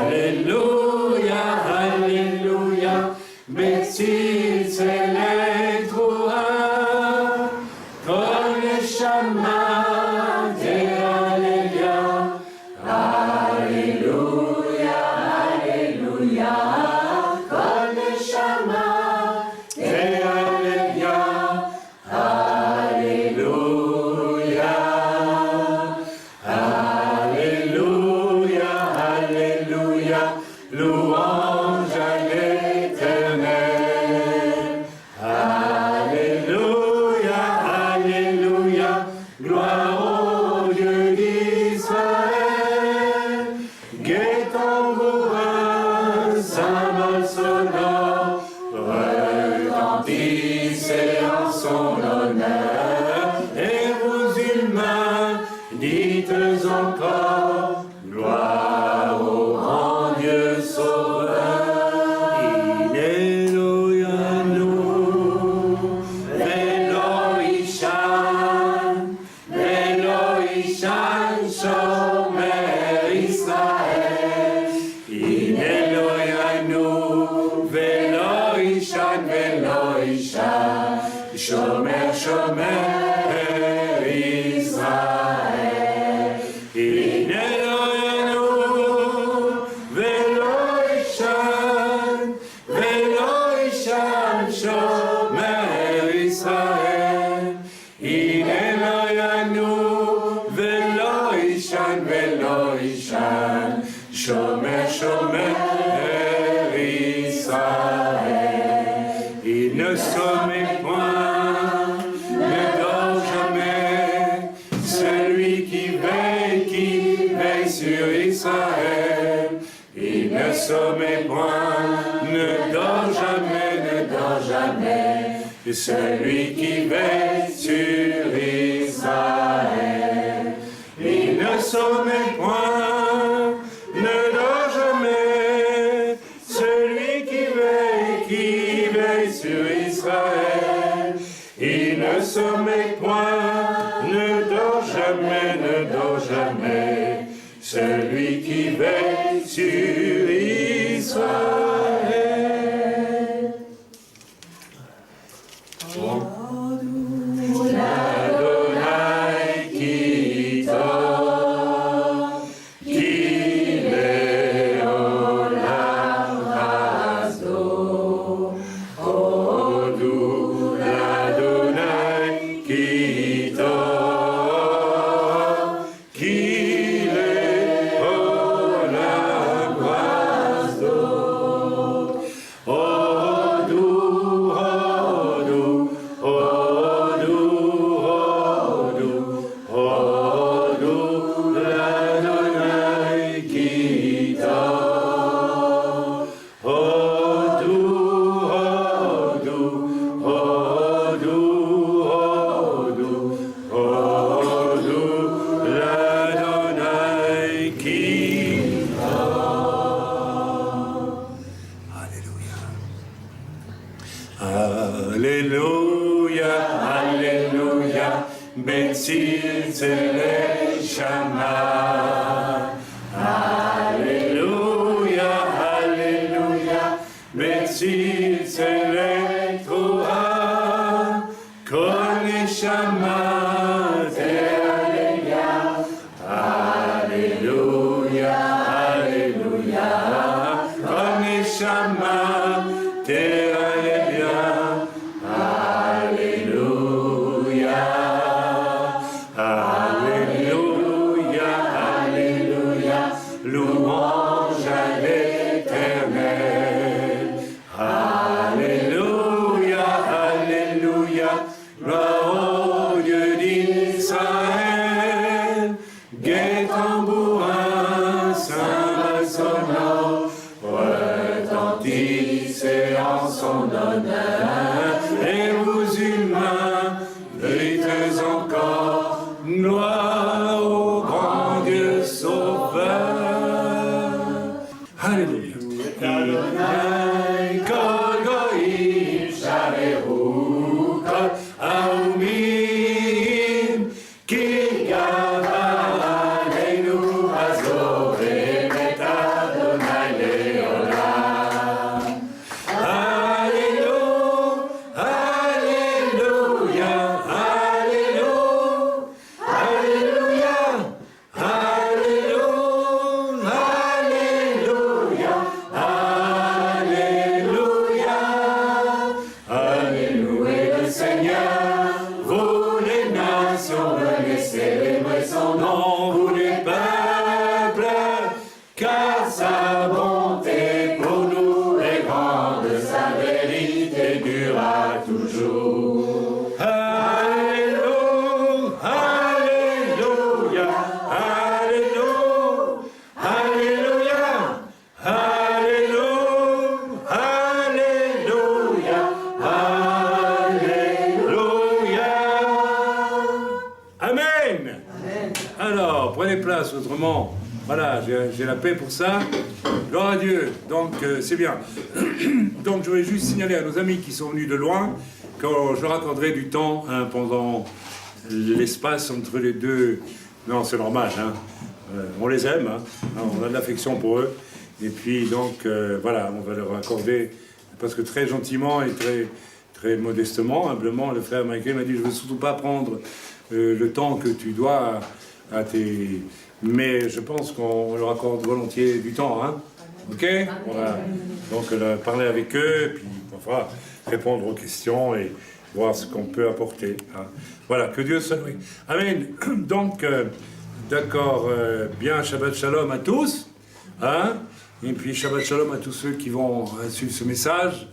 Alléluia, Alléluia, Messie s'électroa, comme le chaman des Alléluia. Alléluia, Alléluia, comme le chaman des Alléluia. Alléluia, Alléluia, Alléluia, louange à l'Éternel. Alléluia, Alléluia, gloire au Dieu d'Israël. Gai tambourin, cymbales sonores, retentissez en son honneur. Et vous humains, dites encore, gloire au grand Dieu sauveur. Alléluia, Elohim, Shomer Israël. Elohim, Veloishan, Shomer Israël. Elohim, Veloishan, Shomer Israël. Elohim, Veloishan, Shomer Israël. Il ne sommeille point, ne dort jamais, celui qui veille sur Israël. Il ne sommeille point, ne dort jamais, celui qui veille sur Israël. Il ne sommeille point, ne dort jamais, celui qui veille sur Israël. Il ne sommeille point, ne dort jamais, celui qui veille sur Israël. Adonai Kitov, Kile Olam Hasdo, Odu Adonai Kitov, Kile Olam Hasdo, Odu, Odu, Odu, Odu, Odu, Adonai Kitov. Odu, Odu, Odu, Odu, Odu, Adonai Kitov. Alléluia. Alléluia, Alléluia, Bethsil Tzele Shama. Alléluia, Alléluia, Bethsil Tzele Troa, Kol Shama Te Alléluia. Alléluia, Alléluia, Kol Shama Te Alléluia. Alléluia, Alléluia, Alléluia, louange à l'Éternel. Alléluia, Alléluia, gloire au Dieu d'Israël. Gai tambourin, cymbales sonores, retentissez en son honneur. Et vous humains, dites encore, gloire au grand Dieu sauveur. Alléluia. Adonai, Kol Goïm, Sharehu, Kol Aumim, Ki Gava Aleinu Azor Emeta. autrement, voilà, j'ai la paix pour ça. Gloire à Dieu, donc c'est bien. Donc je voulais juste signaler à nos amis qui sont venus de loin que je leur accorderai du temps pendant l'espace entre les deux. Non, c'est normal, hein. On les aime, hein. On a de l'affection pour eux. Et puis donc, voilà, on va leur accorder, parce que très gentiment et très modestement, humblement, le frère Michael m'a dit, je ne veux surtout pas prendre le temps que tu dois à tes... Mais je pense qu'on leur accorde volontiers du temps, hein. Ok? Voilà. Donc, parler avec eux, puis enfin, répondre aux questions et voir ce qu'on peut apporter, hein. Voilà, que Dieu soit loué. Amen. Donc, d'accord, bien, Shabbat Shalom à tous, hein? Et puis Shabbat Shalom à tous ceux qui vont suivre ce message.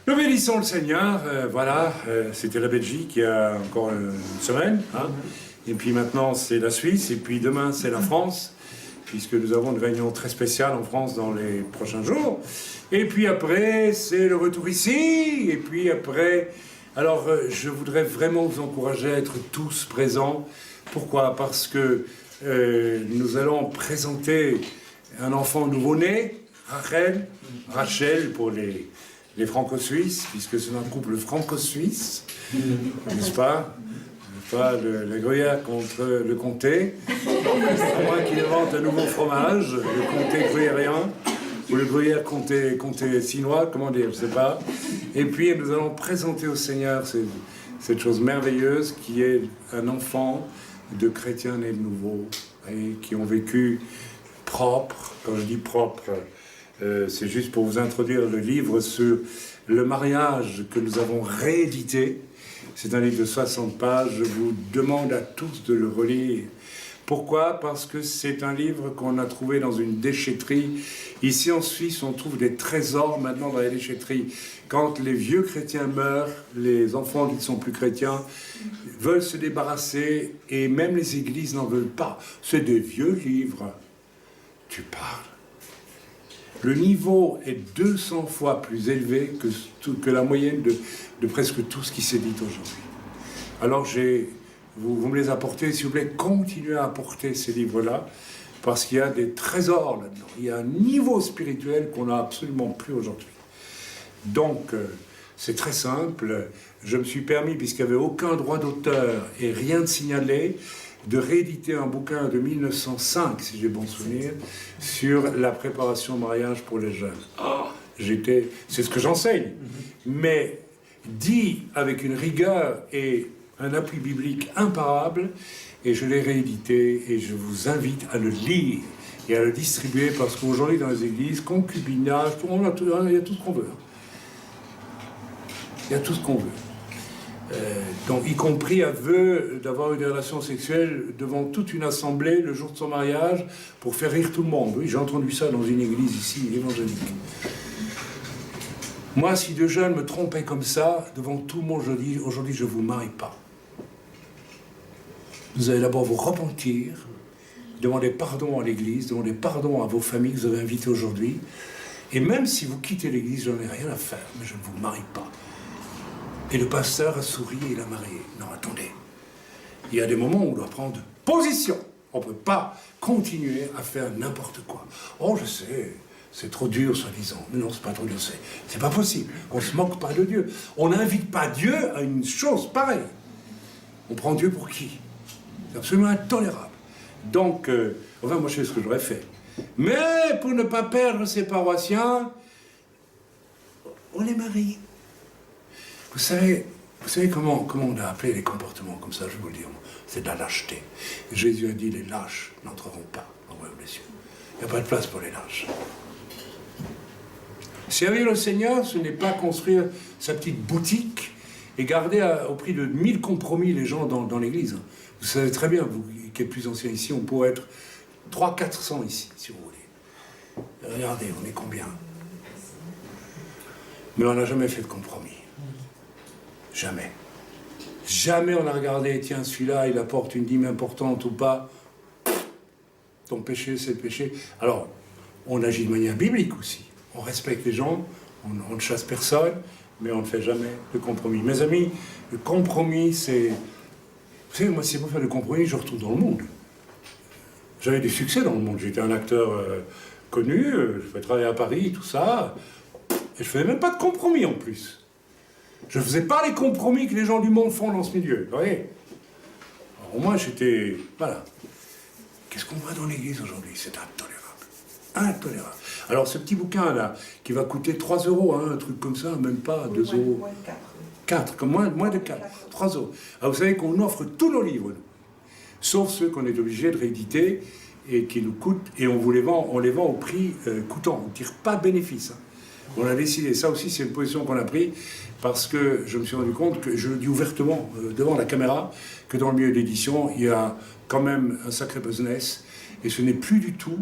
Nous bénissons le Seigneur, voilà, c'était la Belgique il y a encore une semaine, hein. Et puis maintenant c'est la Suisse, et puis demain c'est la France, puisque nous avons une réunion très spéciale en France dans les prochains jours. Et puis après c'est le retour ici, et puis après... Alors je voudrais vraiment vous encourager à être tous présents. Pourquoi? Parce que nous allons présenter un enfant nouveau-né, Rachel pour les franco-suisses, puisque c'est un couple franco-suisse, n'est-ce pas? Pas le gruyère contre le comté, à moins qu'il invente un nouveau fromage, le comté gruyérien, ou le gruyère comté chinois, comment dire, je ne sais pas. Et puis nous allons présenter au Seigneur cette chose merveilleuse qui est un enfant de chrétiens nés de nouveau, et qui ont vécu propre. Quand je dis propre, c'est juste pour vous introduire le livre sur le mariage que nous avons réédité. C'est un livre de 60 pages. Je vous demande à tous de le relire. Pourquoi? Parce que c'est un livre qu'on a trouvé dans une déchetterie. Ici en Suisse, on trouve des trésors maintenant dans les déchetteries. Quand les vieux chrétiens meurent, les enfants qui ne sont plus chrétiens veulent se débarrasser, et même les églises n'en veulent pas. C'est des vieux livres. Tu parles. Le niveau est 200 fois plus élevé que la moyenne de presque tout ce qui s'est dit aujourd'hui. Alors vous me les apportez, s'il vous plaît, continuez à apporter ces livres-là, parce qu'il y a des trésors là-dedans. Il y a un niveau spirituel qu'on n'a absolument plus aujourd'hui. Donc, c'est très simple. Je me suis permis, puisqu'il n'y avait aucun droit d'auteur et rien de signalé, de rééditer un bouquin de 1905, si j'ai bon souvenir, sur la préparation au mariage pour les jeunes. C'est ce que j'enseigne, mais dit avec une rigueur et un appui biblique imparable, et je l'ai réédité, et je vous invite à le lire et à le distribuer, parce qu'aujourd'hui dans les églises, concubinage, il y a tout ce qu'on veut. Il y a tout ce qu'on veut. Donc, y compris aveu d'avoir eu des relations sexuelles devant toute une assemblée le jour de son mariage pour faire rire tout le monde. Oui, j'ai entendu ça dans une église ici, évangélique. Moi, si deux jeunes me trompaient comme ça, devant tout le monde, je dis, aujourd'hui, je ne vous marie pas. Vous allez d'abord vous repentir, demander pardon à l'église, demander pardon à vos familles que vous avez invitées aujourd'hui. Et même si vous quittez l'église, je n'en ai rien à faire, mais je ne vous marie pas. Et le pasteur a souri et il a marié. Non, attendez. Il y a des moments où on doit prendre position. On ne peut pas continuer à faire n'importe quoi. Oh, je sais, c'est trop dur, soi-disant. Mais non, c'est pas trop dur, c'est pas possible. On ne se moque pas de Dieu. On n'invite pas Dieu à une chose pareille. On prend Dieu pour qui? C'est absolument intolérable. Donc, enfin, moi, je sais ce que j'aurais fait. Mais pour ne pas perdre ses paroissiens, on les marie. Vous savez comment on a appelé les comportements comme ça, je vais vous le dire. C'est de la lâcheté. Jésus a dit, les lâches n'entreront pas au royaume des cieux. Il n'y a pas de place pour les lâches. Servir le Seigneur, ce n'est pas construire sa petite boutique et garder au prix de 1000 compromis les gens dans l'église. Vous savez très bien, vous qui êtes plus anciens ici, on pourrait être 300-400 ici, si vous voulez. Regardez, on est combien? Mais on n'a jamais fait de compromis. Jamais. Jamais on a regardé, tiens, celui-là, il apporte une dîme importante ou pas. Ton péché, c'est le péché. Alors, on agit de manière biblique aussi. On respecte les gens, on ne chasse personne, mais on ne fait jamais de compromis. Mes amis, le compromis, c'est... Vous savez, moi, si c'est pour faire de compromis, je retourne dans le monde. J'avais du succès dans le monde. J'étais un acteur connu, je pouvais travailler à Paris, tout ça. Et je ne faisais même pas de compromis en plus. Je ne faisais pas les compromis que les gens du monde font dans ce milieu. Vous voyez? Alors, moi, j'étais... Voilà. Qu'est-ce qu'on voit dans l'église aujourd'hui? C'est intolérable. Intolérable. Alors, ce petit bouquin-là, qui va coûter 3 €, hein, un truc comme ça, même pas 2 €. Moins de 4. 4, comme moins de 4. 3 €. Alors, vous savez qu'on offre tous nos livres, nous. Sauf ceux qu'on est obligé de rééditer et qui nous coûtent, et on les vend au prix coûtant. On ne tire pas de bénéfice. Hein. On a décidé, ça aussi c'est une position qu'on a prise, parce que je me suis rendu compte, que je le dis ouvertement devant la caméra, que dans le milieu de l'édition, il y a quand même un sacré business, et ce n'est plus du tout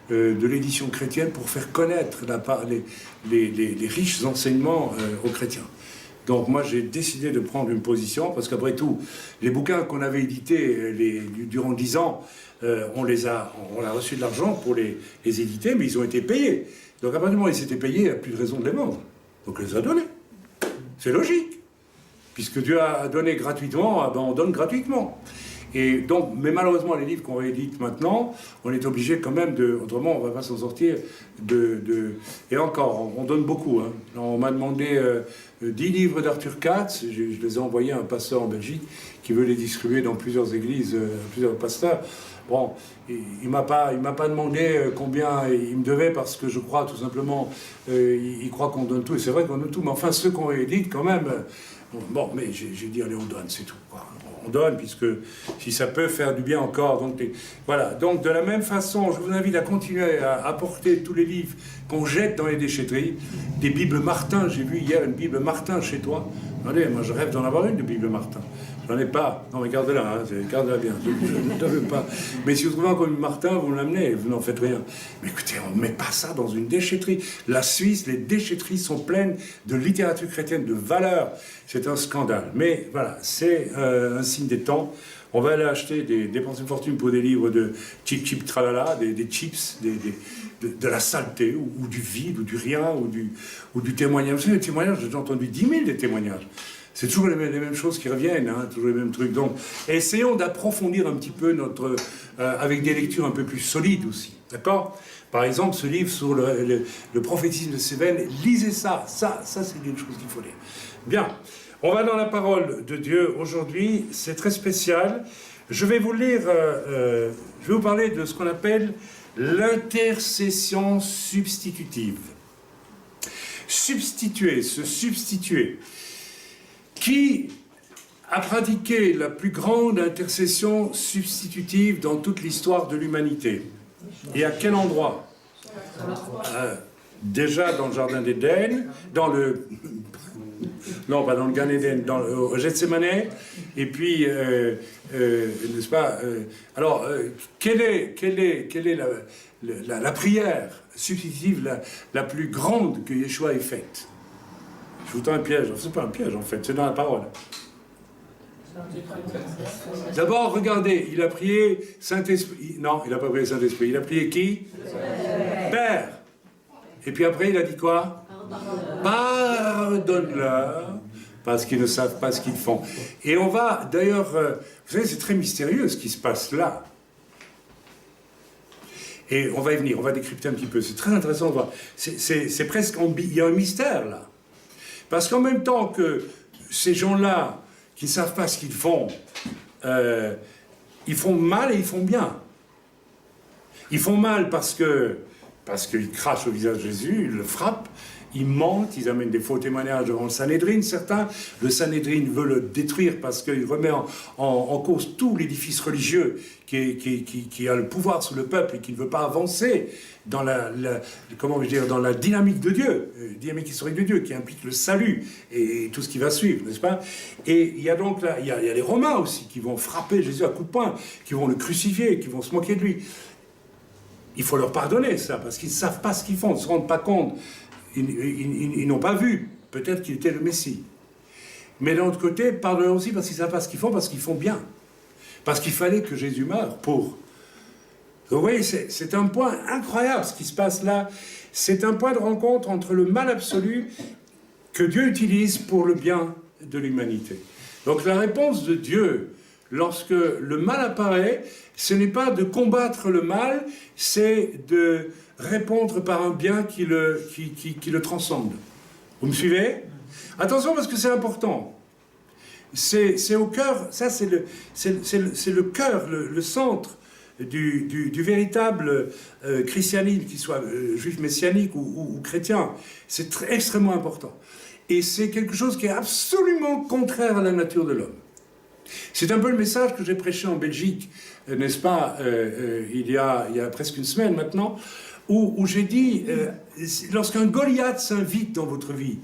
de l'édition chrétienne pour faire connaître les riches enseignements aux chrétiens. Donc moi j'ai décidé de prendre une position, parce qu'après tout, les bouquins qu'on avait édités durant 10 ans, on a reçu de l'argent pour les éditer, mais ils ont été payés. Donc à partir du moment où ils étaient payés, il n'y a plus de raison de les vendre. Donc on les a donnés. C'est logique. Puisque Dieu a donné gratuitement, ben on donne gratuitement. Et donc, mais malheureusement, les livres qu'on réédite maintenant, on est obligé quand même de... Autrement, on ne va pas s'en sortir Et encore, on donne beaucoup. Hein. On m'a demandé 10 livres d'Arthur Katz. Je les ai envoyés à un pasteur en Belgique qui veut les distribuer dans plusieurs églises, plusieurs pasteurs. Bon, il m'a pas demandé combien il me devait, parce que je crois tout simplement, il croit qu'on donne tout, et c'est vrai qu'on donne tout, mais enfin ceux qu'on réédite quand même, bon, mais j'ai dit allez on donne, c'est tout, quoi. On donne, puisque si ça peut faire du bien encore, donc voilà. Donc de la même façon, je vous invite à continuer à apporter tous les livres qu'on jette dans les déchetteries, des Bibles Martin. J'ai vu hier une Bible Martin chez toi. Allez, moi je rêve d'en avoir une de Bible Martin. J'en ai pas. Non, mais gardez-la, hein, gardez-la bien. Je ne veux pas. Mais si vous trouvez encore une Martin, vous l'amenez, vous n'en faites rien. Mais écoutez, on ne met pas ça dans une déchetterie. La Suisse, les déchetteries sont pleines de littérature chrétienne, de valeurs. C'est un scandale. Mais voilà, c'est un signe des temps. On va aller acheter, dépenser une fortune pour des livres de chip tralala, des chips, de la saleté, ou du vide, ou du rien, ou du témoignage. Vous savez, les témoignages, j'ai entendu 10 000 des témoignages. C'est toujours les mêmes choses qui reviennent, hein, toujours les mêmes trucs. Donc, essayons d'approfondir un petit peu avec des lectures un peu plus solides aussi. D'accord? Par exemple, ce livre sur le prophétisme de Cévennes, lisez ça. Ça c'est une chose qu'il faut lire. Bien. On va dans la parole de Dieu aujourd'hui. C'est très spécial. Je vais vous lire, je vais vous parler de ce qu'on appelle l'intercession substitutive. Substituer, se substituer. Qui a pratiqué la plus grande intercession substitutive dans toute l'histoire de l'humanité? Et à quel endroit? Déjà dans le Jardin d'Éden, non, pas dans le Gan Eden, au Gethsémane, et puis, n'est-ce pas, alors, quelle est la prière substitutive la plus grande que Yeshua ait faite? Je vous tends un piège. C'est pas un piège, en fait, c'est dans la parole. D'abord, regardez, il a prié Saint-Esprit. Non, il n'a pas prié Saint-Esprit. Il a prié qui? Père. Et puis après, il a dit quoi? Pardonne-leur, parce qu'ils ne savent pas ce qu'ils font. Et on va, d'ailleurs, vous savez, c'est très mystérieux ce qui se passe là. Et on va y venir, on va décrypter un petit peu. C'est très intéressant de voir. C'est presque... Il y a un mystère, là. Parce qu'en même temps que ces gens-là, qui ne savent pas ce qu'ils font, ils font mal et ils font bien. Ils font mal parce qu'ils crachent au visage de Jésus, ils le frappent, ils mentent, ils amènent des faux témoignages devant le Sanhédrin, certains. Le Sanhédrin veut le détruire parce qu'il remet en cause tout l'édifice religieux qui a le pouvoir sur le peuple et qui ne veut pas avancer dans dans la dynamique de Dieu, dynamique historique de Dieu, qui implique le salut et tout ce qui va suivre, n'est-ce pas? Et il y a donc là, il y a les Romains aussi qui vont frapper Jésus à coups de poing, qui vont le crucifier, qui vont se moquer de lui. Il faut leur pardonner ça, parce qu'ils ne savent pas ce qu'ils font, ils ne se rendent pas compte. Ils n'ont pas vu, peut-être qu'il était le Messie. Mais d'un autre côté, pardonnez aussi parce qu'ils ne savent pas ce qu'ils font, parce qu'ils font bien. Parce qu'il fallait que Jésus meure pour. Vous voyez, c'est un point incroyable ce qui se passe là. C'est un point de rencontre entre le mal absolu que Dieu utilise pour le bien de l'humanité. Donc la réponse de Dieu lorsque le mal apparaît, ce n'est pas de combattre le mal, c'est de répondre par un bien qui le transcende. Vous me suivez? Attention parce que c'est important. C'est au cœur, ça c'est le cœur, le centre du véritable christianisme, qu'il soit juif messianique ou chrétien. C'est extrêmement important. Et c'est quelque chose qui est absolument contraire à la nature de l'homme. C'est un peu le message que j'ai prêché en Belgique, n'est-ce pas, il y a presque une semaine maintenant, où j'ai dit, lorsqu'un Goliath s'invite dans votre vie,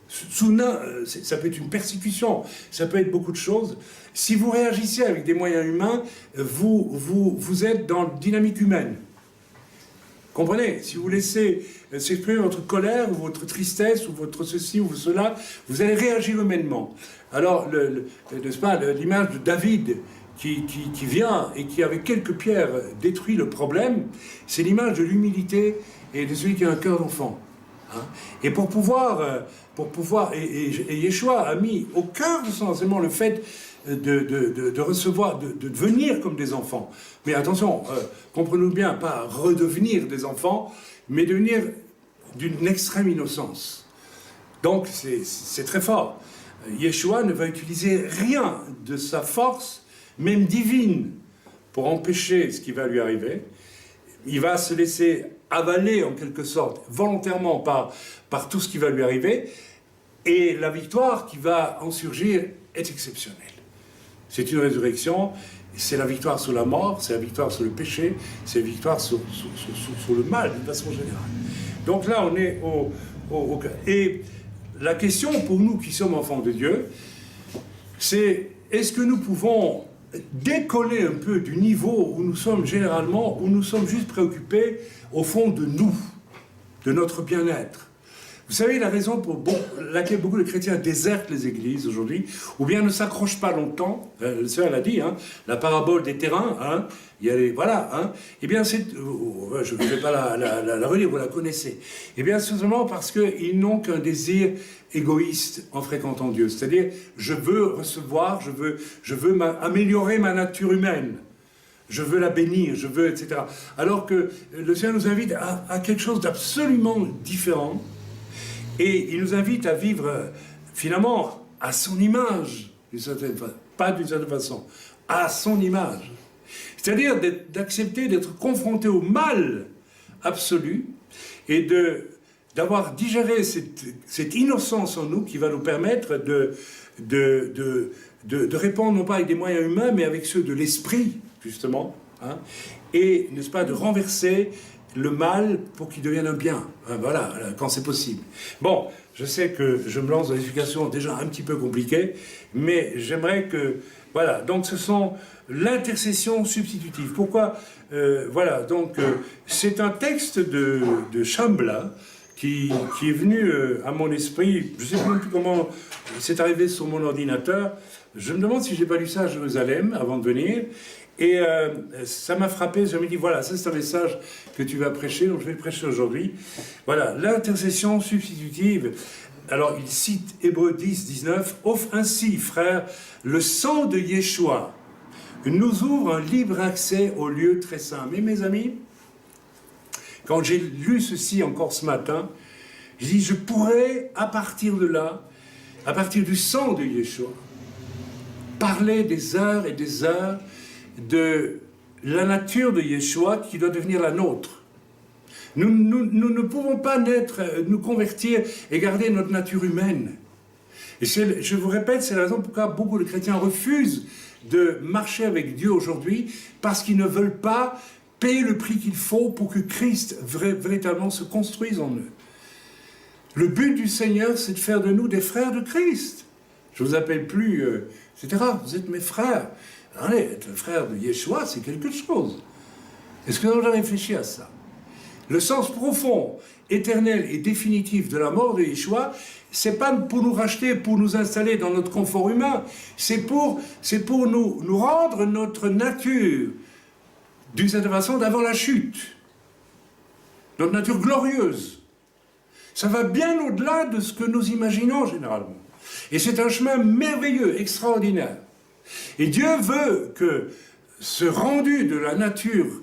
ça peut être une persécution, ça peut être beaucoup de choses. Si vous réagissez avec des moyens humains, vous êtes dans la dynamique humaine. Comprenez? Si vous laissez s'exprimer votre colère, ou votre tristesse, ou votre ceci, ou cela, vous allez réagir humainement. Alors, n'est-ce pas, l'image de David qui vient et qui, avec quelques pierres, détruit le problème, c'est l'image de l'humilité et de celui qui a un cœur d'enfant. Hein? Et pour pouvoir et Yeshua a mis au cœur de son enseignement le fait de recevoir, de devenir comme des enfants. Mais attention, comprenez-nous bien, pas redevenir des enfants, mais devenir d'une extrême innocence. Donc c'est très fort. Yeshua ne va utiliser rien de sa force, même divine, pour empêcher ce qui va lui arriver. Il va se laisser avaler en quelque sorte, volontairement par tout ce qui va lui arriver, et la victoire qui va en surgir est exceptionnelle. C'est une résurrection, c'est la victoire sur la mort, c'est la victoire sur le péché, c'est la victoire sur le mal d'une façon générale. Donc là, on est au et la question pour nous qui sommes enfants de Dieu, c'est est-ce que nous pouvons décoller un peu du niveau où nous sommes généralement, où nous sommes juste préoccupés au fond de nous, de notre bien-être. Vous savez la raison pour laquelle beaucoup de chrétiens désertent les églises aujourd'hui, ou bien ne s'accrochent pas longtemps, le Seigneur l'a dit, hein, la parabole des terrains, hein, il y a les, voilà, hein, eh bien c'est, je ne vais pas la relire, vous la connaissez, eh bien c'est simplement parce qu'ils n'ont qu'un désir égoïste en fréquentant Dieu, c'est-à-dire je veux recevoir, je veux améliorer ma nature humaine, je veux la bénir, je veux, etc. Alors que le Seigneur nous invite à quelque chose d'absolument différent, et il nous invite à vivre finalement à son image, d'une certaine façon, pas d'une certaine façon, à son image. C'est-à-dire d'accepter d'être confronté au mal absolu et d'avoir digéré cette innocence en nous qui va nous permettre de répondre non pas avec des moyens humains mais avec ceux de l'esprit, justement, hein, et, n'est-ce pas, de renverser le mal pour qu'il devienne un bien. Voilà, quand c'est possible. Bon, je sais que je me lance dans des explications déjà un petit peu compliquées, mais j'aimerais que... Voilà, donc ce sont l'intercession substitutive. Pourquoi voilà, donc c'est un texte de Shambhala qui est venu à mon esprit, je ne sais même plus comment c'est arrivé sur mon ordinateur. Je me demande si je n'ai pas lu ça à Jérusalem avant de venir. Et ça m'a frappé, je me dis, voilà, ça c'est un message que tu vas prêcher, donc je vais le prêcher aujourd'hui. Voilà, l'intercession substitutive. Alors il cite Hébreux 10, 19, « Offre ainsi, frères, le sang de Yeshua nous ouvre un libre accès au lieu très saint. » Mais mes amis, quand j'ai lu ceci encore ce matin, je dis, je pourrais, à partir de là, à partir du sang de Yeshua, parler des heures et des heures de la nature de Yeshua qui doit devenir la nôtre. Nous ne pouvons pas nous convertir et garder notre nature humaine. Et je vous répète, c'est la raison pourquoi beaucoup de chrétiens refusent de marcher avec Dieu aujourd'hui, parce qu'ils ne veulent pas payer le prix qu'il faut pour que Christ véritablement se construise en eux. Le but du Seigneur, c'est de faire de nous des frères de Christ. Je ne vous appelle plus, etc. Vous êtes mes frères. Allez, être frère de Yeshua, c'est quelque chose. Est-ce que vous avez réfléchi à ça? Le sens profond, éternel et définitif de la mort de Yeshua, c'est pas pour nous racheter, pour nous installer dans notre confort humain, c'est pour nous rendre notre nature, d'une certaine façon, d'avant la chute. Notre nature glorieuse. Ça va bien au-delà de ce que nous imaginons généralement. Et c'est un chemin merveilleux, extraordinaire. Et Dieu veut que ce rendu de la nature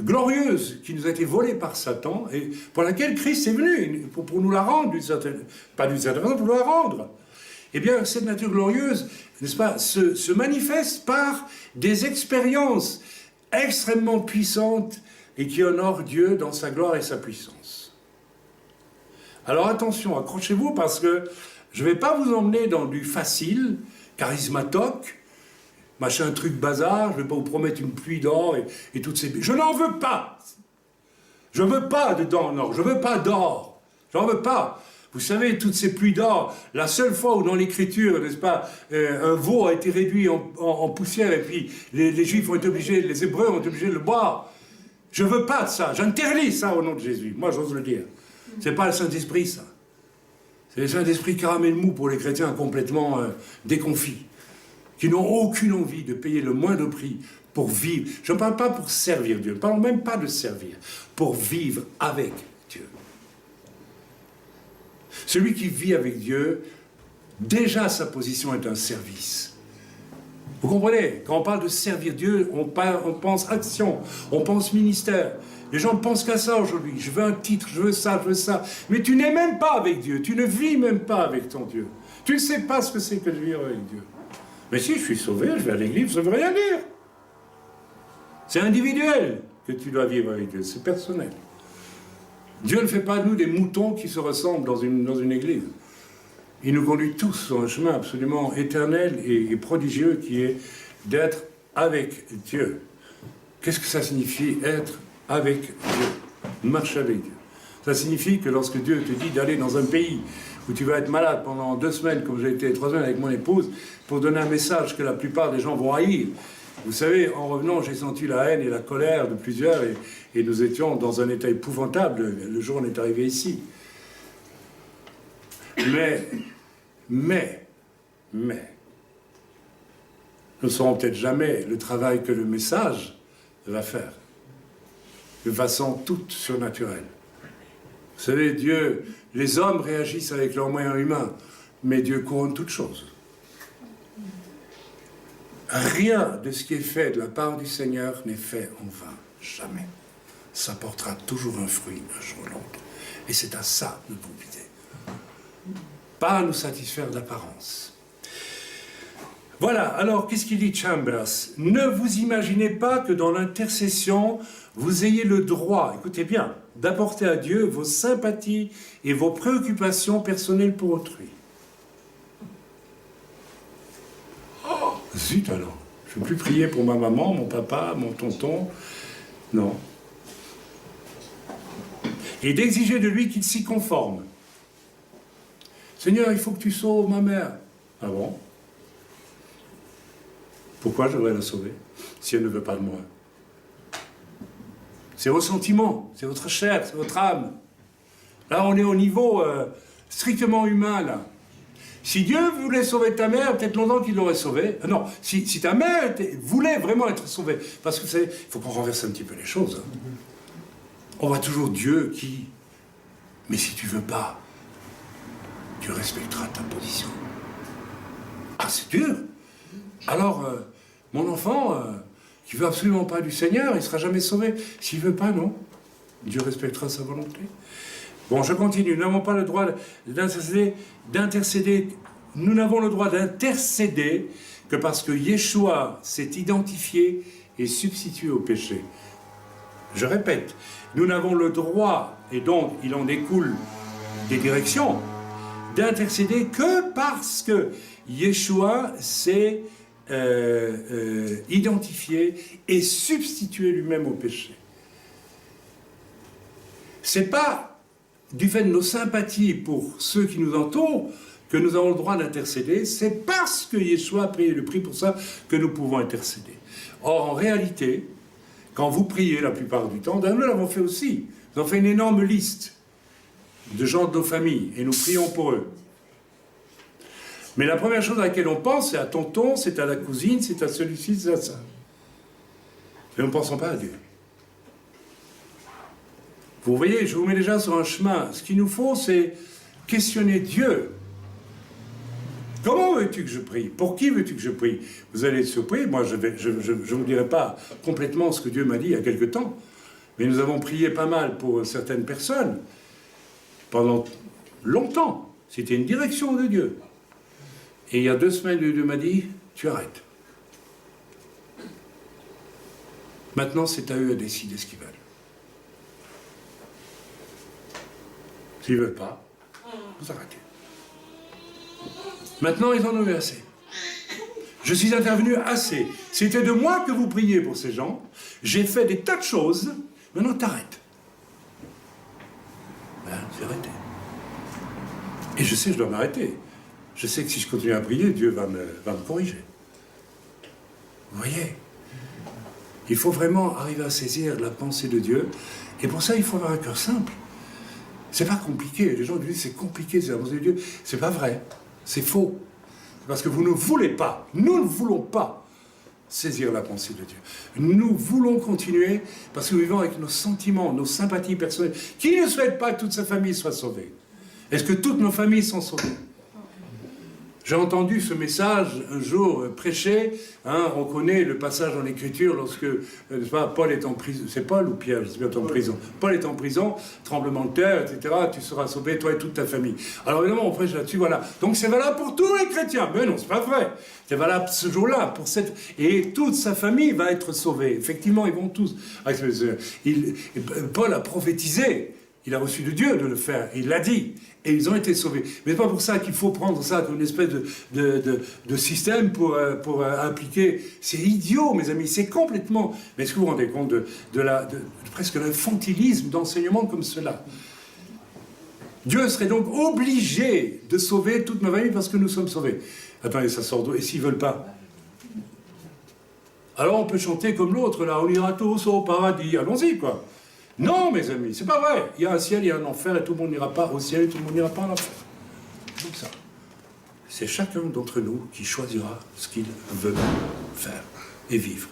glorieuse qui nous a été volée par Satan, et pour laquelle Christ est venu, pour nous la rendre, pas d'une certaine façon, pour nous la rendre. Eh bien, cette nature glorieuse, n'est-ce pas, se manifeste par des expériences extrêmement puissantes et qui honorent Dieu dans sa gloire et sa puissance. Alors attention, accrochez-vous parce que je ne vais pas vous emmener dans du facile, charismatoque, machin truc bazar, je ne vais pas vous promettre une pluie d'or et toutes ces... Je n'en veux pas. Je ne veux pas de dents en or, je ne veux pas d'or. J'en veux pas. Vous savez, toutes ces pluies d'or, la seule fois où dans l'écriture, n'est-ce pas, un veau a été réduit en poussière et puis les Juifs ont été obligés, les Hébreux ont été obligés de le boire. Je ne veux pas de ça, j'interdis ça au nom de Jésus. Moi, j'ose le dire. Ce n'est pas le Saint-Esprit, ça. C'est le Saint-Esprit caramel mou pour les chrétiens complètement déconfits, qui n'ont aucune envie de payer le moindre prix pour vivre. Je ne parle pas pour servir Dieu, je ne parle même pas de servir, pour vivre avec Dieu. Celui qui vit avec Dieu, déjà sa position est un service. Vous comprenez? Quand on parle de servir Dieu, on pense action, on pense ministère. Les gens ne pensent qu'à ça aujourd'hui. Je veux un titre, je veux ça, je veux ça. Mais tu n'es même pas avec Dieu, tu ne vis même pas avec ton Dieu. Tu ne sais pas ce que c'est que de vivre avec Dieu. Mais si je suis sauvé, je vais à l'église, ça ne veut rien dire. C'est individuel que tu dois vivre avec Dieu, c'est personnel. Dieu ne fait pas de nous des moutons qui se ressemblent dans une église. Il nous conduit tous sur un chemin absolument éternel et prodigieux qui est d'être avec Dieu. Qu'est-ce que ça signifie être avec Dieu? Marcher avec Dieu. Ça signifie que lorsque Dieu te dit d'aller dans un pays où tu vas être malade pendant 2 semaines, comme j'ai été 3 semaines avec mon épouse, pour donner un message que la plupart des gens vont haïr. Vous savez, en revenant, j'ai senti la haine et la colère de plusieurs, et nous étions dans un état épouvantable le jour où on est arrivé ici. Mais, nous ne saurons peut-être jamais le travail que le message va faire, de façon toute surnaturelle. Vous savez, Dieu, les hommes réagissent avec leurs moyens humains, mais Dieu couronne toutes choses. Rien de ce qui est fait de la part du Seigneur n'est fait en vain, jamais. Ça portera toujours un fruit un jour ou l'autre. Et c'est à ça de nous vider. Pas à nous satisfaire d'apparence. Voilà, alors qu'est-ce qu'il dit Chambers? Ne vous imaginez pas que dans l'intercession, vous ayez le droit, écoutez bien, d'apporter à Dieu vos sympathies et vos préoccupations personnelles pour autrui. Oh, zut alors, je ne veux plus prier pour ma maman, mon papa, mon tonton, non. Et d'exiger de lui qu'il s'y conforme. Seigneur, il faut que tu sauves ma mère. Ah bon? Pourquoi je devrais la sauver si elle ne veut pas de moi? C'est vos sentiments, c'est votre chair, c'est votre âme. Là, on est au niveau strictement humain, là. Si Dieu voulait sauver ta mère, peut-être longtemps qu'il l'aurait sauvée. Non, si ta mère voulait vraiment être sauvée, parce que vous savez, il faut qu'on renverse un petit peu les choses. Hein. On voit toujours Dieu qui... Mais si tu veux pas, tu respecteras ta position. Ah, c'est dur. Alors, mon enfant, qui ne veut absolument pas du Seigneur, il ne sera jamais sauvé. S'il ne veut pas, non. Dieu respectera sa volonté. Bon, je continue. Nous n'avons pas le droit d'intercéder. Nous n'avons le droit d'intercéder que parce que Yeshua s'est identifié et substitué au péché. Je répète, nous n'avons le droit, et donc il en découle des directions, d'intercéder que parce que Yeshua s'est identifié et substitué lui-même au péché. C'est pas du fait de nos sympathies pour ceux qui nous entourent que nous avons le droit d'intercéder, c'est parce que Yeshua a payé le prix pour ça que nous pouvons intercéder. Or, en réalité, quand vous priez la plupart du temps, nous l'avons fait aussi, nous avons fait une énorme liste de gens de nos familles, et nous prions pour eux. Mais la première chose à laquelle on pense, c'est à tonton, c'est à la cousine, c'est à celui-ci, c'est à ça. Mais nous ne pensons pas à Dieu. Vous voyez, je vous mets déjà sur un chemin. Ce qu'il nous faut, c'est questionner Dieu. Comment veux-tu que je prie? Pour qui veux-tu que je prie? Vous allez être surpris, moi je ne vous dirai pas complètement ce que Dieu m'a dit il y a quelque temps, mais nous avons prié pas mal pour certaines personnes, pendant longtemps. C'était une direction de Dieu. Et il y a 2 semaines, Dieu m'a dit, tu arrêtes. Maintenant, c'est à eux à décider ce qu'ils veulent. S'ils ne veulent pas, vous arrêtez. Maintenant, ils en ont eu assez. Je suis intervenu assez. C'était de moi que vous priez pour ces gens. J'ai fait des tas de choses. Maintenant, t'arrêtes. Ben, c'est arrêté. Et je sais que je dois m'arrêter. Je sais que si je continue à prier, Dieu va me corriger. Vous voyez? Il faut vraiment arriver à saisir la pensée de Dieu. Et pour ça, il faut avoir un cœur simple. C'est pas compliqué. Les gens disent c'est compliqué, c'est la pensée de Dieu. C'est pas vrai. C'est faux. Parce que vous ne voulez pas, nous ne voulons pas saisir la pensée de Dieu. Nous voulons continuer parce que nous vivons avec nos sentiments, nos sympathies personnelles. Qui ne souhaite pas que toute sa famille soit sauvée? Est-ce que toutes nos familles sont sauvées? J'ai entendu ce message un jour prêché, hein, on connaît le passage dans l'Écriture lorsque Paul est en prison, c'est Paul ou Pierre, je sais pas, en prison. Paul est en prison, tremblement de terre, etc., tu seras sauvé, toi et toute ta famille. Alors évidemment, on prêche là-dessus, voilà. Donc c'est valable pour tous les chrétiens. Mais non, c'est pas vrai. C'est valable ce jour-là, pour cette... Et toute sa famille va être sauvée. Effectivement, ils vont tous... Paul a prophétisé. Il a reçu de Dieu de le faire, il l'a dit, et ils ont été sauvés. Mais c'est pas pour ça qu'il faut prendre ça comme une espèce de système pour appliquer. C'est idiot, mes amis, c'est complètement... Mais est-ce que vous vous rendez compte de presque l'infantilisme d'enseignement comme cela? Dieu serait donc obligé de sauver toute ma famille parce que nous sommes sauvés. Attendez, ça sort d'où? Et s'ils veulent pas? Alors on peut chanter comme l'autre, là, on ira tous au paradis, allons-y, quoi. Non, mes amis, c'est pas vrai. Il y a un ciel, il y a un enfer, et tout le monde n'ira pas au ciel, et tout le monde n'ira pas en enfer. C'est comme ça. C'est chacun d'entre nous qui choisira ce qu'il veut faire et vivre.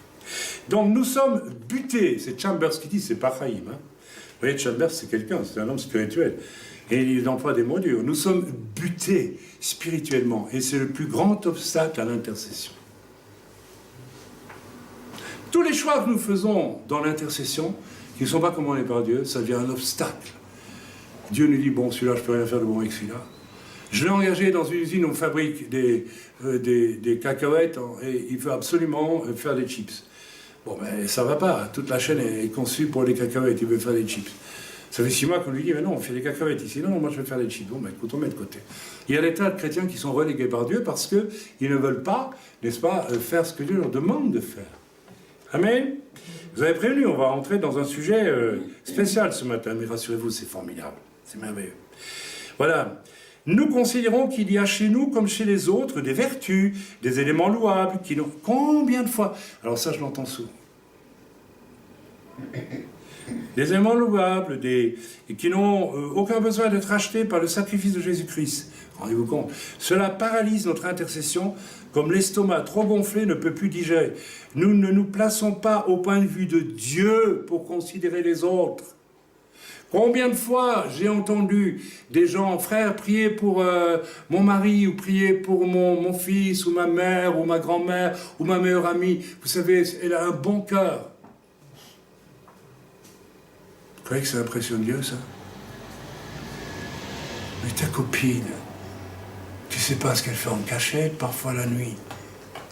Donc nous sommes butés. C'est Chambers qui dit, c'est pas Chaim. Hein. Vous voyez, Chambers, c'est quelqu'un, c'est un homme spirituel. Et il emploie des mots durs. Nous sommes butés spirituellement, et c'est le plus grand obstacle à l'intercession. Tous les choix que nous faisons dans l'intercession, qui ne sont pas commandés par Dieu, ça devient un obstacle. Dieu nous dit, bon, celui-là, je ne peux rien faire de bon avec celui-là. Je l'ai engagé dans une usine où on fabrique des cacahuètes, et il veut absolument faire des chips. Bon, ben, ça ne va pas. Toute la chaîne est conçue pour les cacahuètes, il veut faire des chips. Ça fait 6 mois qu'on lui dit, mais non, on fait des cacahuètes ici. Non, non, moi je vais faire des chips. Bon, ben écoute, on met de côté. Il y a des tas de chrétiens qui sont relégués par Dieu parce qu'ils ne veulent pas, n'est-ce pas, faire ce que Dieu leur demande de faire. Amen. Vous avez prévenu, on va rentrer dans un sujet spécial ce matin, mais rassurez-vous, c'est formidable, c'est merveilleux. Voilà. Nous considérons qu'il y a chez nous, comme chez les autres, des vertus, des éléments louables, qui n'ont... Combien de fois? Alors ça, je l'entends souvent. Des éléments louables, qui n'ont aucun besoin d'être achetés par le sacrifice de Jésus-Christ. Rendez-vous compte? Cela paralyse notre intercession, comme l'estomac trop gonflé ne peut plus digérer. Nous ne nous plaçons pas au point de vue de Dieu pour considérer les autres. Combien de fois j'ai entendu des gens, frères, prier pour mon mari, ou prier pour mon fils, ou ma mère, ou ma grand-mère, ou ma meilleure amie. Vous savez, elle a un bon cœur. Vous croyez que ça impressionne Dieu, ça? Mais ta copine, tu sais pas ce qu'elle fait en cachette, parfois la nuit.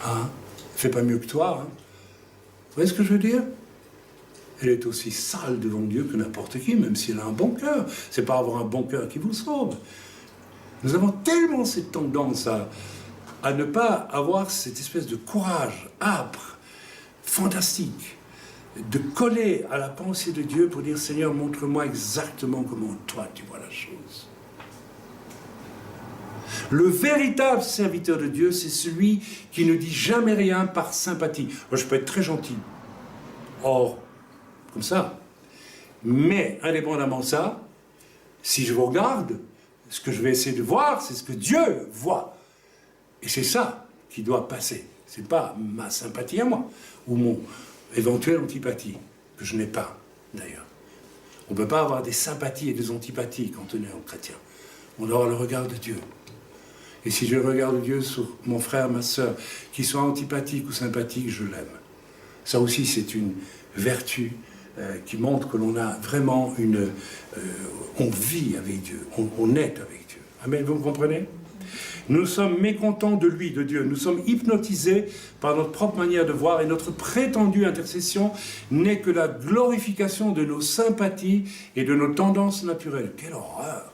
Hein? Elle fait pas mieux que toi. Hein? Vous voyez ce que je veux dire? Elle est aussi sale devant Dieu que n'importe qui, même si elle a un bon cœur. C'est pas avoir un bon cœur qui vous sauve. Nous avons tellement cette tendance à ne pas avoir cette espèce de courage âpre, fantastique, de coller à la pensée de Dieu pour dire, Seigneur, montre-moi exactement comment toi tu vois la chose. Le véritable serviteur de Dieu, c'est celui qui ne dit jamais rien par sympathie. Moi, je peux être très gentil. Or, comme ça. Mais, indépendamment de ça, si je vous regarde, ce que je vais essayer de voir, c'est ce que Dieu voit. Et c'est ça qui doit passer. C'est pas ma sympathie à moi, ou mon éventuelle antipathie, que je n'ai pas, d'ailleurs. On ne peut pas avoir des sympathies et des antipathies quand on est un chrétien. On doit avoir le regard de Dieu. Et si je regarde Dieu sur mon frère, ma sœur, qu'il soit antipathique ou sympathique, je l'aime. Ça aussi, c'est une vertu qui montre que l'on a vraiment une... on vit avec Dieu, on est avec Dieu. Amen, vous me comprenez? Nous sommes mécontents de lui, de Dieu. Nous sommes hypnotisés par notre propre manière de voir et notre prétendue intercession n'est que la glorification de nos sympathies et de nos tendances naturelles. Quelle horreur!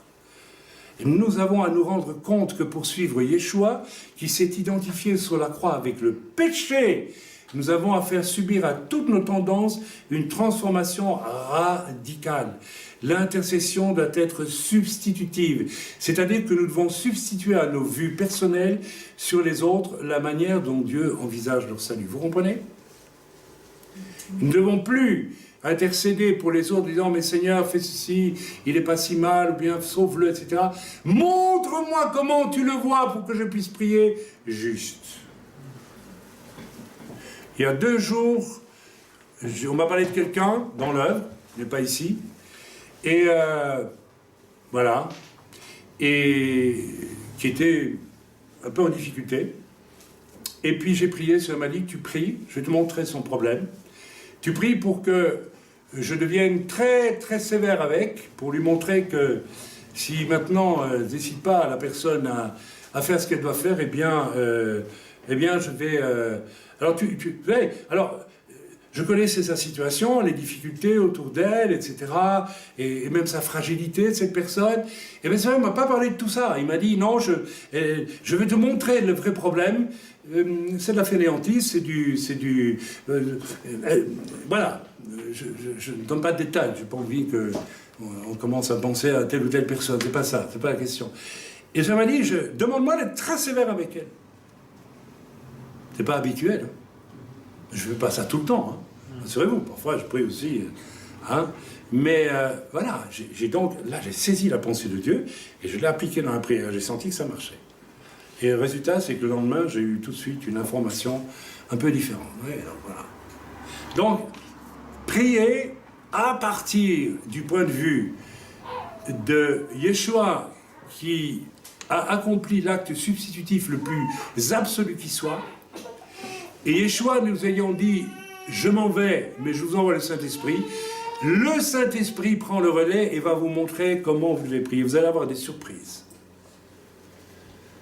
Et nous avons à nous rendre compte que pour suivre Yeshua, qui s'est identifié sur la croix avec le péché, nous avons à faire subir à toutes nos tendances une transformation radicale. L'intercession doit être substitutive, c'est-à-dire que nous devons substituer à nos vues personnelles sur les autres la manière dont Dieu envisage leur salut. Vous comprenez? Nous ne devons plus intercéder pour les autres, disant « Mais Seigneur, fais ceci, il n'est pas si mal, ou bien sauve-le, etc. » Montre-moi comment tu le vois pour que je puisse prier juste. Il y a 2 jours, on m'a parlé de quelqu'un dans l'œuvre, il n'est pas ici, et voilà, et qui était un peu en difficulté. Et puis j'ai prié, ça m'a dit, tu pries, je vais te montrer son problème. Tu pries pour que je devienne très très sévère avec, pour lui montrer que si maintenant décide pas la personne à faire ce qu'elle doit faire, eh bien je vais... alors je connaissais sa situation, les difficultés autour d'elle, etc., et même sa fragilité de cette personne. Et bien, ça ne m'a pas parlé de tout ça. Il m'a dit, non, je vais te montrer le vrai problème. C'est de la fainéantise, voilà. Je ne donne pas de détails. Je n'ai pas envie qu'on commence à penser à telle ou telle personne. C'est pas ça, c'est pas la question. Et ça m'a dit, demande-moi d'être très sévère avec elle. C'est pas habituel. Hein. Je ne fais pas ça tout le temps. Hein. Rassurez-vous, parfois je prie aussi. Hein. Mais voilà, j'ai saisi la pensée de Dieu et je l'ai appliquée dans la prière. J'ai senti que ça marchait. Et le résultat, c'est que le lendemain, j'ai eu tout de suite une information un peu différente. Ouais, donc, voilà. Donc, prier à partir du point de vue de Yeshua qui a accompli l'acte substitutif le plus absolu qui soit. Et Yeshua, nous ayant dit, je m'en vais, mais je vous envoie le Saint-Esprit. Le Saint-Esprit prend le relais et va vous montrer comment vous devez prier. Vous allez avoir des surprises.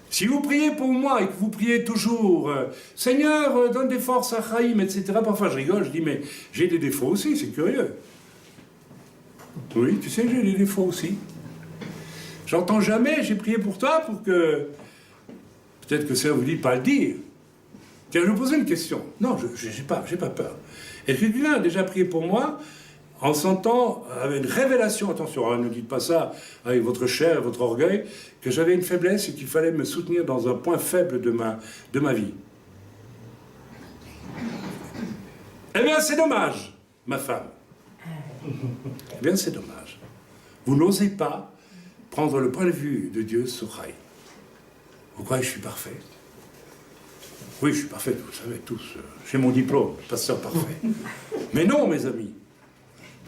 Si vous priez pour moi et que vous priez toujours, Seigneur, donne des forces à Chaim, etc. Parfois je rigole, je dis, mais j'ai des défauts aussi, c'est curieux. Oui, tu sais, j'ai des défauts aussi. J'entends jamais, j'ai prié pour toi pour que... Peut-être que ça vous dit pas le dire. Tiens, je vais vous poser une question. Non, je n'ai pas peur. Est-ce que quelqu'un a déjà prié pour moi en sentant, avec une révélation, attention, ne dites pas ça avec votre chair et votre orgueil, que j'avais une faiblesse et qu'il fallait me soutenir dans un point faible de ma vie. Eh bien, c'est dommage, ma femme. Eh bien, c'est dommage. Vous n'osez pas prendre le point de vue de Dieu sur Chaim. Vous croyez que je suis parfait? Oui, je suis parfait, vous le savez tous. J'ai mon diplôme, pasteur parfait. Mais non, mes amis.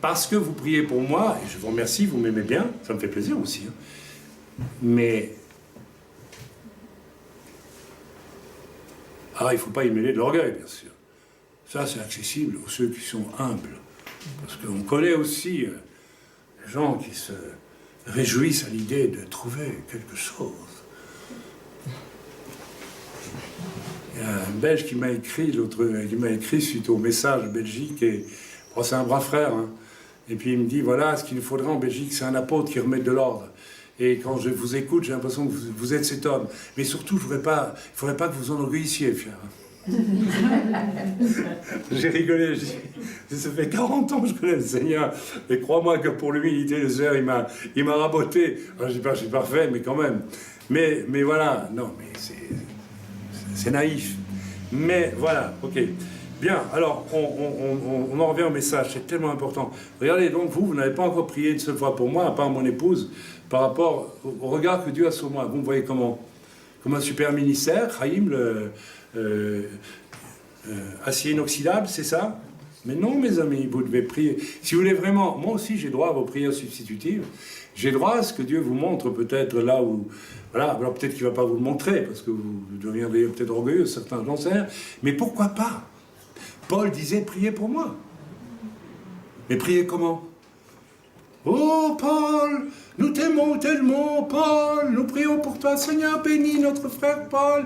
Parce que vous priez pour moi, et je vous remercie, vous m'aimez bien, ça me fait plaisir aussi. Hein. Mais... il ne faut pas y mêler de l'orgueil, bien sûr. Ça, c'est accessible aux ceux qui sont humbles. Parce qu'on connaît aussi les gens qui se réjouissent à l'idée de trouver quelque chose. Il y a un Belge qui m'a écrit suite au message de Belgique, et c'est un brave frère, hein. Et puis il me dit, voilà, ce qu'il nous faudrait en Belgique, c'est un apôtre qui remette de l'ordre. Et quand je vous écoute, j'ai l'impression que vous êtes cet homme. Mais surtout, il ne faudrait pas que vous enorgueillissiez, fier. J'ai rigolé, ça fait 40 ans que je connais le Seigneur, et crois-moi que pour l'humilité de Seigneur, il m'a raboté. Alors, je dis pas, je suis parfait, mais quand même. Mais voilà, non, mais c'est naïf. Mais voilà, ok. Bien, alors, on en revient au message, c'est tellement important. Regardez, donc, vous n'avez pas encore prié une seule fois pour moi, à part mon épouse, par rapport au regard que Dieu a sur moi. Vous me voyez comme un super ministère, Chaim, acier inoxydable, c'est ça? Mais non, mes amis, vous devez prier. Si vous voulez vraiment, moi aussi j'ai droit à vos prières substitutives. J'ai droit à ce que Dieu vous montre peut-être là où... Voilà, alors peut-être qu'il ne va pas vous le montrer, parce que vous deviendrez peut-être orgueilleux, certains, j'en sais rien. Mais pourquoi pas? Paul disait, priez pour moi. Mais priez comment? Oh Paul, nous t'aimons tellement, Paul, nous prions pour toi, Seigneur, bénis notre frère Paul.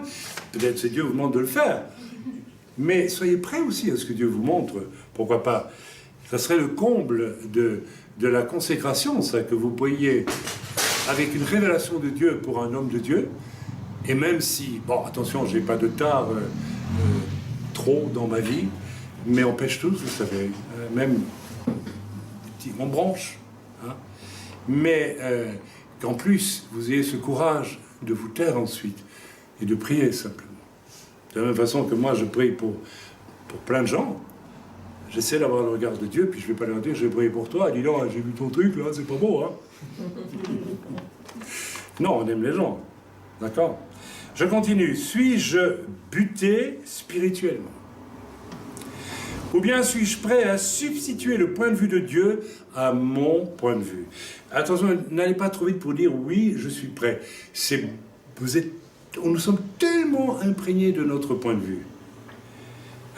Peut-être c'est Dieu vous demande de le faire. Mais soyez prêts aussi à ce que Dieu vous montre, pourquoi pas. Ça serait le comble de la consécration, ça, que vous pourriez, avec une révélation de Dieu pour un homme de Dieu, et même si, bon, attention, j'ai pas de tard trop dans ma vie, mais on pêche tous, vous savez, même on branche, hein, mais qu'en plus, vous ayez ce courage de vous taire ensuite, et de prier simplement. De la même façon que moi, je prie pour plein de gens. J'essaie d'avoir le regard de Dieu, puis je ne vais pas leur dire, j'ai prié pour toi. Dis donc, j'ai vu ton truc, là, c'est pas beau, hein. Non, on aime les gens. D'accord? Je continue. Suis-je buté spirituellement? Ou bien suis-je prêt à substituer le point de vue de Dieu à mon point de vue? Attention, n'allez pas trop vite pour dire, oui, je suis prêt. Nous sommes tellement imprégnés de notre point de vue.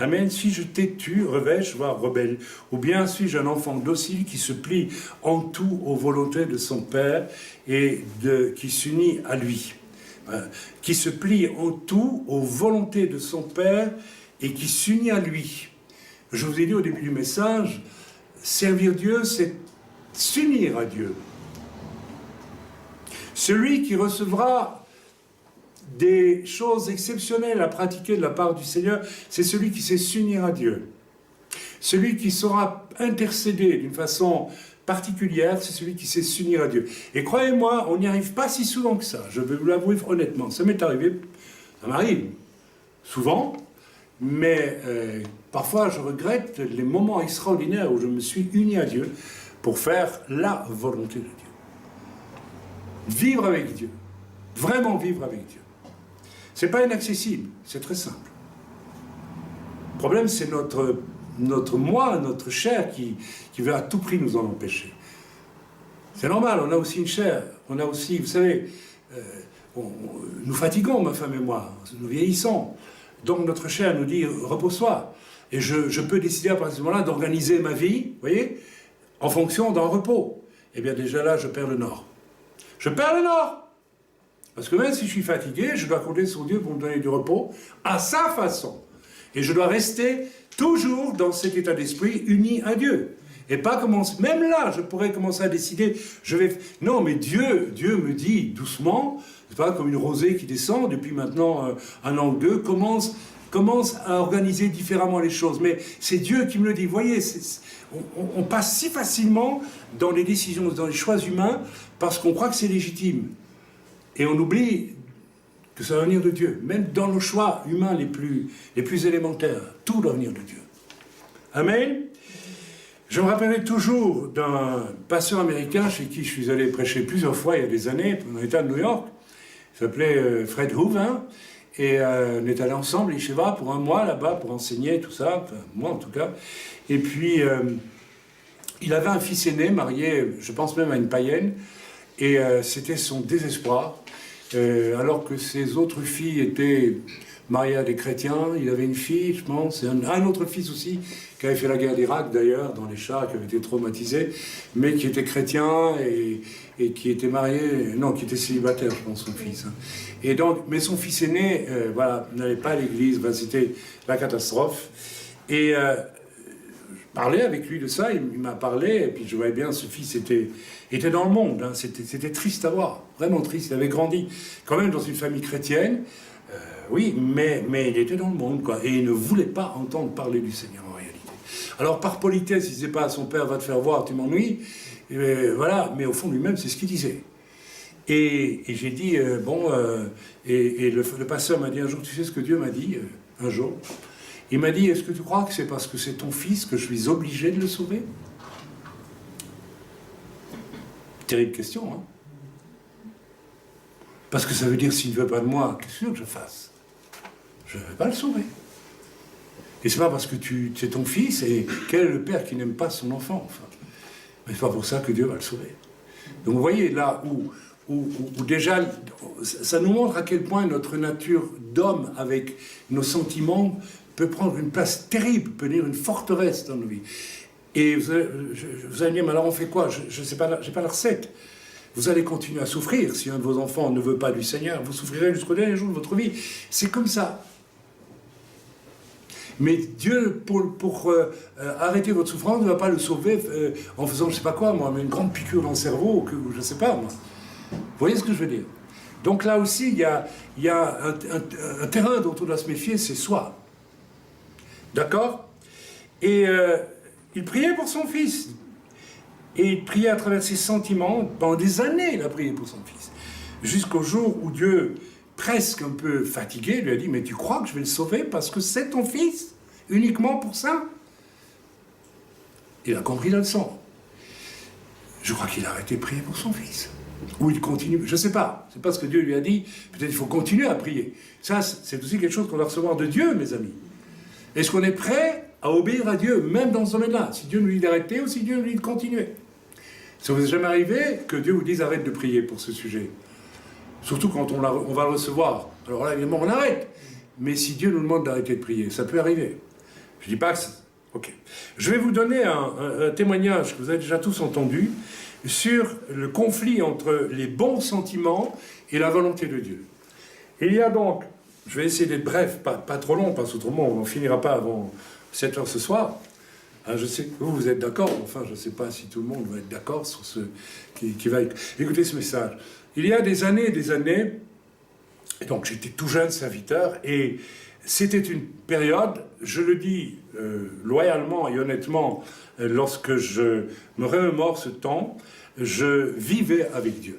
Amen. Suis-je têtu, revêche, voire rebelle? Ou bien suis-je un enfant docile qui se plie en tout aux volontés de son Père et qui s'unit à lui? Qui se plie en tout aux volontés de son Père et qui s'unit à lui. Je vous ai dit au début du message, servir Dieu, c'est s'unir à Dieu. Celui qui recevra des choses exceptionnelles à pratiquer de la part du Seigneur, c'est celui qui sait s'unir à Dieu. Celui qui saura intercéder d'une façon particulière, c'est celui qui sait s'unir à Dieu. Et croyez-moi, on n'y arrive pas si souvent que ça, je vais vous l'avouer honnêtement. Ça m'est arrivé, ça m'arrive souvent, mais parfois je regrette les moments extraordinaires où je me suis uni à Dieu pour faire la volonté de Dieu. Vivre avec Dieu, vraiment vivre avec Dieu. C'est pas inaccessible, c'est très simple. Le problème, c'est notre moi, notre chair qui veut à tout prix nous en empêcher. C'est normal, on a aussi une chair, on a aussi, vous savez, nous fatiguons, ma femme et moi, nous vieillissons. Donc notre chair nous dit, repose-toi. Et je peux décider à partir de ce moment-là d'organiser ma vie, vous voyez, en fonction d'un repos. Eh bien déjà là, je perds le nord. Je perds le nord. Parce que même si je suis fatigué, je dois compter sur Dieu pour me donner du repos à sa façon. Et je dois rester toujours dans cet état d'esprit uni à Dieu. Et pas commencer, même là, je pourrais commencer à décider, non, mais Dieu me dit doucement, c'est pas comme une rosée qui descend depuis maintenant un an ou deux, commence à organiser différemment les choses. Mais c'est Dieu qui me le dit. Vous voyez, on passe si facilement dans les décisions, dans les choix humains, parce qu'on croit que c'est légitime. Et on oublie que ça doit venir de Dieu. Même dans nos choix humains les plus élémentaires, tout doit venir de Dieu. Amen. Je me rappellerai toujours d'un pasteur américain chez qui je suis allé prêcher plusieurs fois il y a des années, dans l'État de New York. Il s'appelait Fred Hoover. Et on est allé ensemble, à Yeshiva, pour un mois là-bas, pour enseigner tout ça, enfin, moi en tout cas. Et puis, il avait un fils aîné, marié, je pense même à une païenne, et c'était son désespoir. Alors que ses autres filles étaient mariées à des chrétiens, il avait une fille, je pense, et un autre fils aussi, qui avait fait la guerre d'Irak d'ailleurs, dans les chars, qui avait été traumatisé, mais qui était chrétien et qui était marié, non, qui était célibataire, je pense, son fils. Hein. Et donc, mais son fils aîné, voilà, n'allait pas à l'église, ben, c'était la catastrophe. Et je parlais avec lui de ça, il m'a parlé, et puis je voyais bien, ce fils était dans le monde, hein, c'était triste à voir, vraiment triste, il avait grandi quand même dans une famille chrétienne, oui, mais il était dans le monde, quoi, et il ne voulait pas entendre parler du Seigneur en réalité. Alors par politesse, il ne disait pas à son père, va te faire voir, tu m'ennuies, voilà, mais au fond lui-même, c'est ce qu'il disait. Et j'ai dit, le pasteur m'a dit un jour, tu sais ce que Dieu m'a dit, un jour, il m'a dit, est-ce que tu crois que c'est parce que c'est ton fils que je suis obligé de le sauver? Terrible question, hein? Parce que ça veut dire, s'il ne veut pas de moi, qu'est-ce que je fasse? Je ne vais pas le sauver. Et c'est pas parce que c'est ton fils, et quel est le père qui n'aime pas son enfant, enfin. Mais c'est pas pour ça que Dieu va le sauver. Donc vous voyez, là où déjà, ça nous montre à quel point notre nature d'homme, avec nos sentiments, peut prendre une place terrible, peut devenir une forteresse dans nos vies. Et vous allez dire, mais alors on fait quoi? Je ne sais pas, j'ai pas la recette. Vous allez continuer à souffrir si un de vos enfants ne veut pas du Seigneur. Vous souffrirez jusqu'au dernier jour de votre vie. C'est comme ça. Mais Dieu, pour arrêter votre souffrance, ne va pas le sauver en faisant, je ne sais pas quoi, moi, mais une grande piqûre dans le cerveau, que je ne sais pas, moi. Vous voyez ce que je veux dire? Donc là aussi, il y a un terrain dont on doit se méfier, c'est soi. D'accord? Et il priait pour son fils. Et il priait à travers ses sentiments. Pendant des années, il a prié pour son fils. Jusqu'au jour où Dieu, presque un peu fatigué, lui a dit, mais tu crois que je vais le sauver parce que c'est ton fils? Uniquement pour ça? Il a compris la leçon. Je crois qu'il a arrêté de prier pour son fils. Ou il continue, je ne sais pas. C'est pas ce que Dieu lui a dit. Peut-être qu'il faut continuer à prier. Ça, c'est aussi quelque chose qu'on doit recevoir de Dieu, mes amis. Est-ce qu'on est prêt à obéir à Dieu, même dans ce domaine-là? Si Dieu nous dit d'arrêter ou si Dieu nous dit de continuer? Ça vous est jamais arrivé que Dieu vous dise arrête de prier pour ce sujet? Surtout quand on va le recevoir. Alors là, évidemment, on arrête. Mais si Dieu nous demande d'arrêter de prier, ça peut arriver. Je ne dis pas que c'est... Ok. Je vais vous donner un témoignage que vous avez déjà tous entendu sur le conflit entre les bons sentiments et la volonté de Dieu. Il y a donc, je vais essayer d'être bref, pas trop long, parce qu'autrement on n'en finira pas avant 7 heures ce soir. Hein, je sais que vous êtes d'accord, enfin je ne sais pas si tout le monde va être d'accord sur ce qui va écouter ce message. Il y a des années, donc j'étais tout jeune serviteur, et c'était une période, je le dis loyalement et honnêtement, lorsque je me remémore ce temps, je vivais avec Dieu.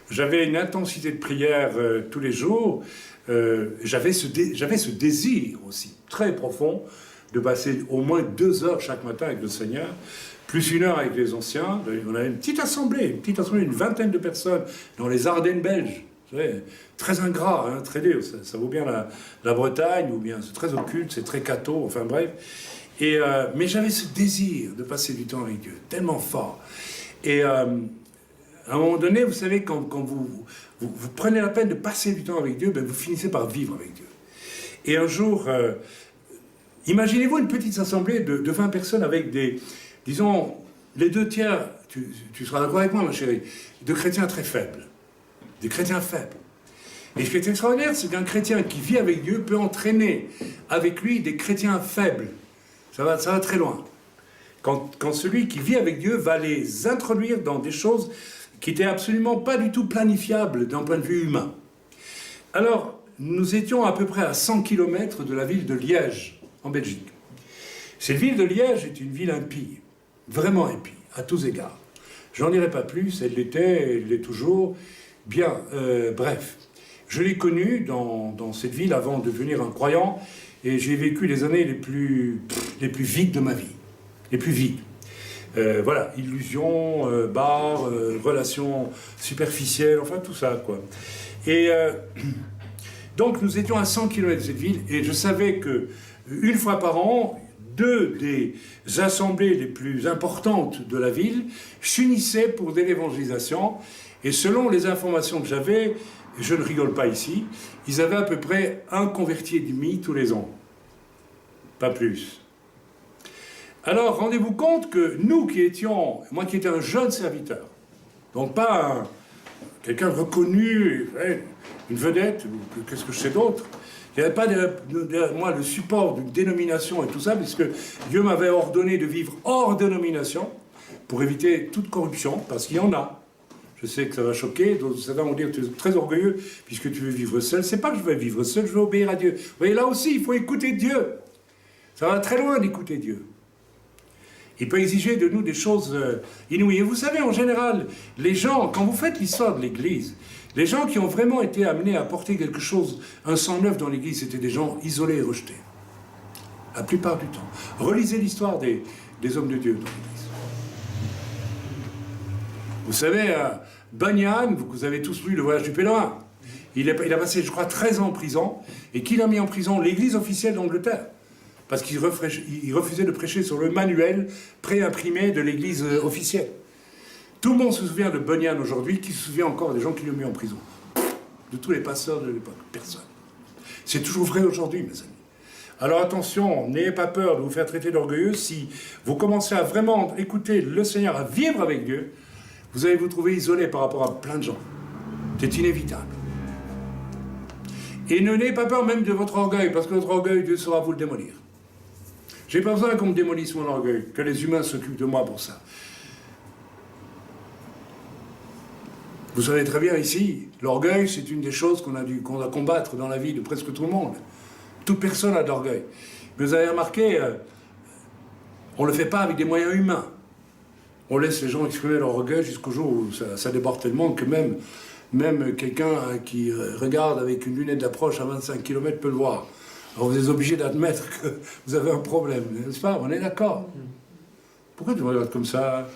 J'avais une intensité de prière tous les jours, j'avais ce désir aussi, très profond, de passer au moins 2 heures chaque matin avec le Seigneur, plus 1 heure avec les anciens. On avait une petite assemblée, une vingtaine de personnes dans les Ardennes belges. Vous savez, très ingrat, hein, très dur, ça vaut bien la Bretagne, ou bien c'est très occulte, c'est très catho, enfin bref. Mais j'avais ce désir de passer du temps avec Dieu, tellement fort. Et à un moment donné, vous savez, quand vous prenez la peine de passer du temps avec Dieu, ben vous finissez par vivre avec Dieu. Et un jour, imaginez-vous une petite assemblée de 20 personnes avec disons, les 2 tiers, tu seras d'accord avec moi, ma chérie, de chrétiens très faibles. Des chrétiens faibles. Et ce qui est extraordinaire, c'est qu'un chrétien qui vit avec Dieu peut entraîner avec lui des chrétiens faibles. Ça va très loin. Quand celui qui vit avec Dieu va les introduire dans des choses qui n'étaient absolument pas du tout planifiables d'un point de vue humain. Alors, nous étions à peu près à 100 km de la ville de Liège, en Belgique. Cette ville de Liège est une ville impie, vraiment impie, à tous égards. J'en dirai pas plus, elle l'est toujours. Bien, bref. Je l'ai connue dans cette ville avant de devenir un croyant, et j'ai vécu les années les plus vides de ma vie. Les plus vides. Voilà, illusions, bars, relations superficielles, enfin tout ça, quoi. Et donc nous étions à 100 km de cette ville, et je savais que une fois par an, 2 des assemblées les plus importantes de la ville s'unissaient pour de l'évangélisation, et selon les informations que j'avais, je ne rigole pas ici, ils avaient à peu près 1 converti et demi tous les ans. Pas plus. Alors, rendez-vous compte que nous qui étions, moi qui étais un jeune serviteur, donc pas quelqu'un reconnu, une vedette, ou qu'est-ce que je sais d'autre, il n'y avait pas moi le support d'une dénomination et tout ça, puisque Dieu m'avait ordonné de vivre hors dénomination pour éviter toute corruption, parce qu'il y en a. Je sais que ça va choquer, certains vont dire que tu es très orgueilleux puisque tu veux vivre seul. C'est pas que je veux vivre seul, je veux obéir à Dieu. Vous voyez, là aussi, il faut écouter Dieu. Ça va très loin d'écouter Dieu. Il peut exiger de nous des choses inouïes. Et vous savez, en général, les gens, quand vous faites l'histoire de l'Église, les gens qui ont vraiment été amenés à apporter quelque chose, un sang neuf dans l'Église, c'était des gens isolés et rejetés. La plupart du temps. Relisez l'histoire des hommes de Dieu dans l'Église. Vous savez, Bunyan, vous avez tous lu Le Voyage du pèlerin. Il a passé, je crois, 13 ans en prison. Et qui l'a mis en prison? L'Église officielle d'Angleterre. Parce qu'il refusait de prêcher sur le manuel préimprimé de l'Église officielle. Tout le monde se souvient de Bunyan aujourd'hui, qui se souvient encore des gens qui l'ont mis en prison. De tous les pasteurs de l'époque, personne. C'est toujours vrai aujourd'hui, mes amis. Alors attention, n'ayez pas peur de vous faire traiter d'orgueilleux. Si vous commencez à vraiment écouter le Seigneur, à vivre avec Dieu, vous allez vous trouver isolé par rapport à plein de gens. C'est inévitable. Et ne n'ayez pas peur même de votre orgueil, parce que votre orgueil, Dieu saura vous le démolir. J'ai pas besoin qu'on me démolisse mon orgueil, que les humains s'occupent de moi pour ça. Vous savez très bien ici, l'orgueil, c'est une des choses qu'on doit combattre dans la vie de presque tout le monde. Toute personne a de l'orgueil. Mais vous avez remarqué, on ne le fait pas avec des moyens humains. On laisse les gens exprimer leur orgueil jusqu'au jour où ça déborde tellement que même quelqu'un qui regarde avec une lunette d'approche à 25 km peut le voir. Alors vous êtes obligé d'admettre que vous avez un problème, n'est-ce pas? On est d'accord. Pourquoi tu me regardes comme ça?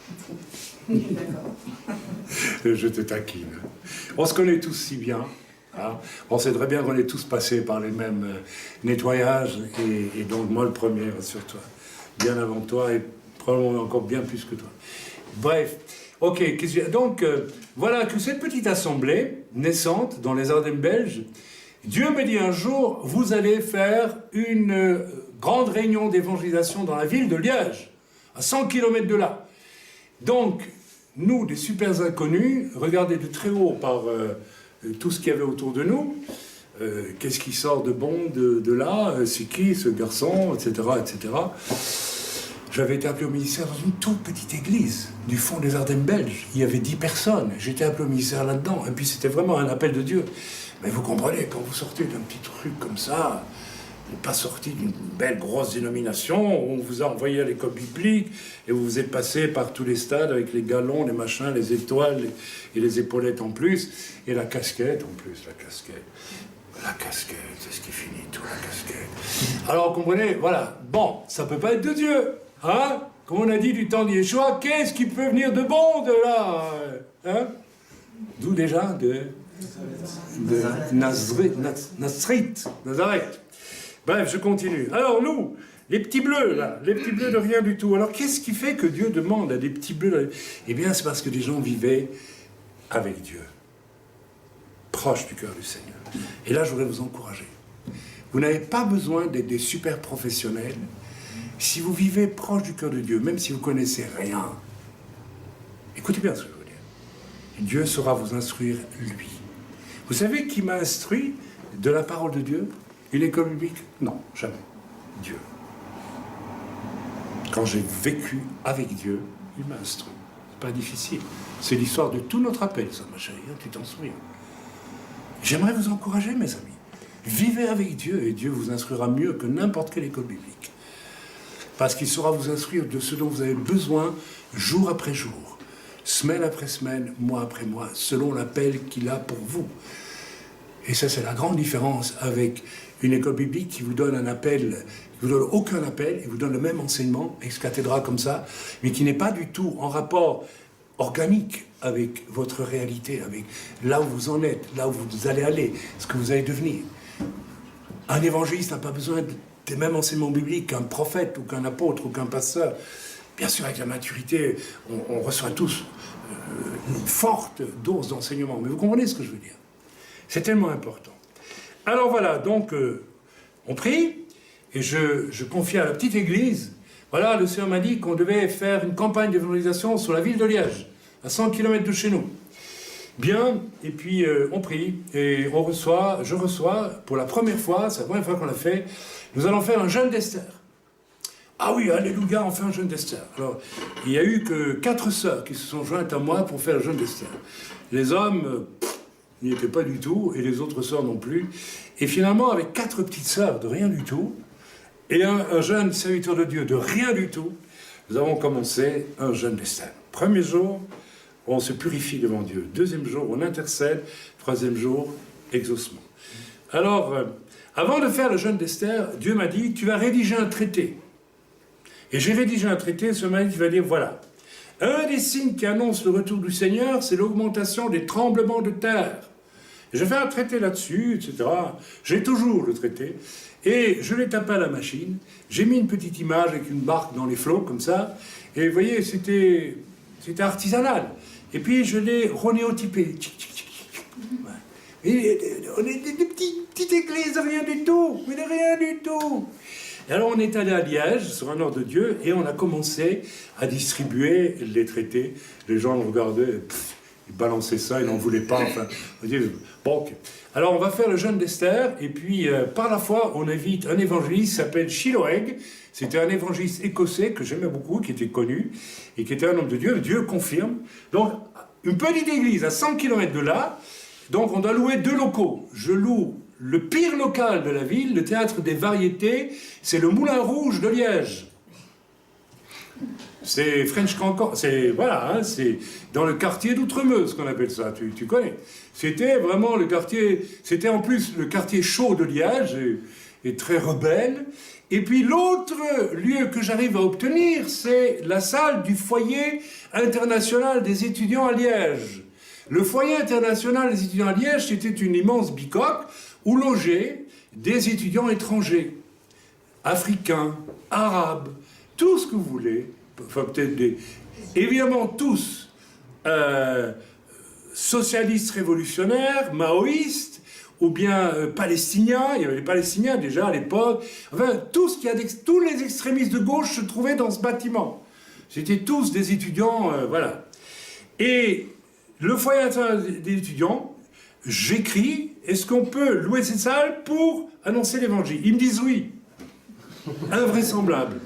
Je te taquine. On se connaît tous si bien. Hein. On sait très bien qu'on est tous passés par les mêmes nettoyages. Et donc moi le premier, rassure-toi. Bien avant toi et probablement encore bien plus que toi. Bref. Ok. Donc voilà que cette petite assemblée naissante dans les Ardennes belges, Dieu me dit un jour, vous allez faire une grande réunion d'évangélisation dans la ville de Liège, à 100 km de là. Donc, nous, des super inconnus, regardés de très haut par tout ce qu'il y avait autour de nous, qu'est-ce qui sort de bon de là, c'est qui ce garçon, etc., etc. J'avais été appelé au ministère dans une toute petite église du fond des Ardennes belges. Il y avait 10 personnes, j'étais appelé au ministère là-dedans, et puis c'était vraiment un appel de Dieu. Mais vous comprenez, quand vous sortez d'un petit truc comme ça, vous n'êtes pas sorti d'une belle grosse dénomination, où on vous a envoyé à l'école biblique, et vous vous êtes passé par tous les stades avec les galons, les machins, les étoiles, et les épaulettes en plus, et la casquette en plus, la casquette. La casquette, c'est ce qui finit tout, la casquette. Alors, vous comprenez, voilà. Bon, ça peut pas être de Dieu, hein? Comme on a dit du temps de Yeshua, qu'est-ce qui peut venir de bon de là, hein? D'où déjà de Nazareth. Bref, je continue. Alors nous, les petits bleus, là, les petits bleus de rien du tout. Alors qu'est-ce qui fait que Dieu demande à des petits bleus? Eh bien, c'est parce que des gens vivaient avec Dieu, proches du cœur du Seigneur. Et là, je voudrais vous encourager. Vous n'avez pas besoin d'être des super professionnels. Si vous vivez proche du cœur de Dieu, même si vous ne connaissez rien, écoutez bien ce que je veux dire. Dieu saura vous instruire, lui. Vous savez qui m'a instruit de la parole de Dieu? Une école biblique? Non, jamais. Dieu. Quand j'ai vécu avec Dieu, il m'a instruit. C'est pas difficile. C'est l'histoire de tout notre appel, ça, ma chérie, tu t'en souviens. J'aimerais vous encourager, mes amis. Vivez avec Dieu et Dieu vous instruira mieux que n'importe quelle école biblique. Parce qu'il saura vous instruire de ce dont vous avez besoin jour après jour, semaine après semaine, mois après mois, selon l'appel qu'il a pour vous. Et ça, c'est la grande différence avec une école biblique qui vous donne un appel, qui vous donne aucun appel, et vous donne le même enseignement, ex cathedra comme ça, mais qui n'est pas du tout en rapport organique avec votre réalité, avec là où vous en êtes, là où vous allez aller, ce que vous allez devenir. Un évangéliste n'a pas besoin des mêmes enseignements bibliques qu'un prophète ou qu'un apôtre ou qu'un pasteur. Bien sûr, avec la maturité, on reçoit tous une forte dose d'enseignement. Mais vous comprenez ce que je veux dire? C'est tellement important. Alors voilà, donc on prie, et je confie à la petite église. Voilà, le Seigneur m'a dit qu'on devait faire une campagne d'évangélisation sur la ville de Liège, à 100 km de chez nous. Bien, et puis on prie, et je reçois, pour la première fois, c'est la première fois qu'on l'a fait, nous allons faire un jeûne d'Esther. Ah oui, alléluia, on fait un jeûne d'Esther. Alors, il n'y a eu que 4 sœurs qui se sont jointes à moi pour faire le jeûne d'Esther. Les hommes n'y étaient pas du tout, et les autres sœurs non plus. Et finalement, avec 4 petites sœurs de rien du tout, et un jeune serviteur de Dieu de rien du tout, nous avons commencé un jeûne d'Esther. Premier jour, on se purifie devant Dieu. Deuxième jour, on intercède. Troisième jour, exaucement. Alors, avant de faire le jeûne d'Esther, Dieu m'a dit, tu vas rédiger un traité. Et j'ai rédigé un traité, ce matin, qui va dire, voilà, un des signes qui annoncent le retour du Seigneur, c'est l'augmentation des tremblements de terre. Je fais un traité là-dessus, etc. J'ai toujours le traité. Et je l'ai tapé à la machine. J'ai mis une petite image avec une barque dans les flots, comme ça. Et vous voyez, c'était artisanal. Et puis je l'ai renéotypé. Et on est des petites églises, rien du tout. Mais rien du tout. Et alors on est allé à Liège, sur un ordre de Dieu, et on a commencé à distribuer les traités. Les gens regardaient, ils balançaient ça, ils n'en voulaient pas. Enfin, on dit, bon, ok. Alors on va faire le jeûne d'Esther, et puis par la foi, on invite un évangéliste qui s'appelle Shiloeg. C'était un évangéliste écossais que j'aimais beaucoup, qui était connu, et qui était un homme de Dieu. Dieu confirme. Donc, une petite église à 100 km de là, donc on doit louer 2 locaux. Je loue le pire local de la ville, le théâtre des variétés, c'est le Moulin Rouge de Liège. C'est French Cancan, c'est voilà, hein, c'est dans le quartier d'Outremeuse qu'on appelle ça, tu connais. C'était vraiment le quartier, c'était en plus le quartier chaud de Liège et très rebelle. Et puis l'autre lieu que j'arrive à obtenir, c'est la salle du foyer international des étudiants à Liège. Le foyer international des étudiants à Liège, c'était une immense bicoque où logeaient des étudiants étrangers, africains, arabes, tout ce que vous voulez, enfin peut-être des... Évidemment tous socialistes révolutionnaires, maoïstes, ou bien palestiniens, il y avait les Palestiniens déjà à l'époque, enfin tout ce qu'il y a tous les extrémistes de gauche se trouvaient dans ce bâtiment. C'était tous des étudiants, voilà. Et le foyer international des étudiants, j'écris, est-ce qu'on peut louer cette salle pour annoncer l'évangile? Ils me disent oui. Invraisemblable.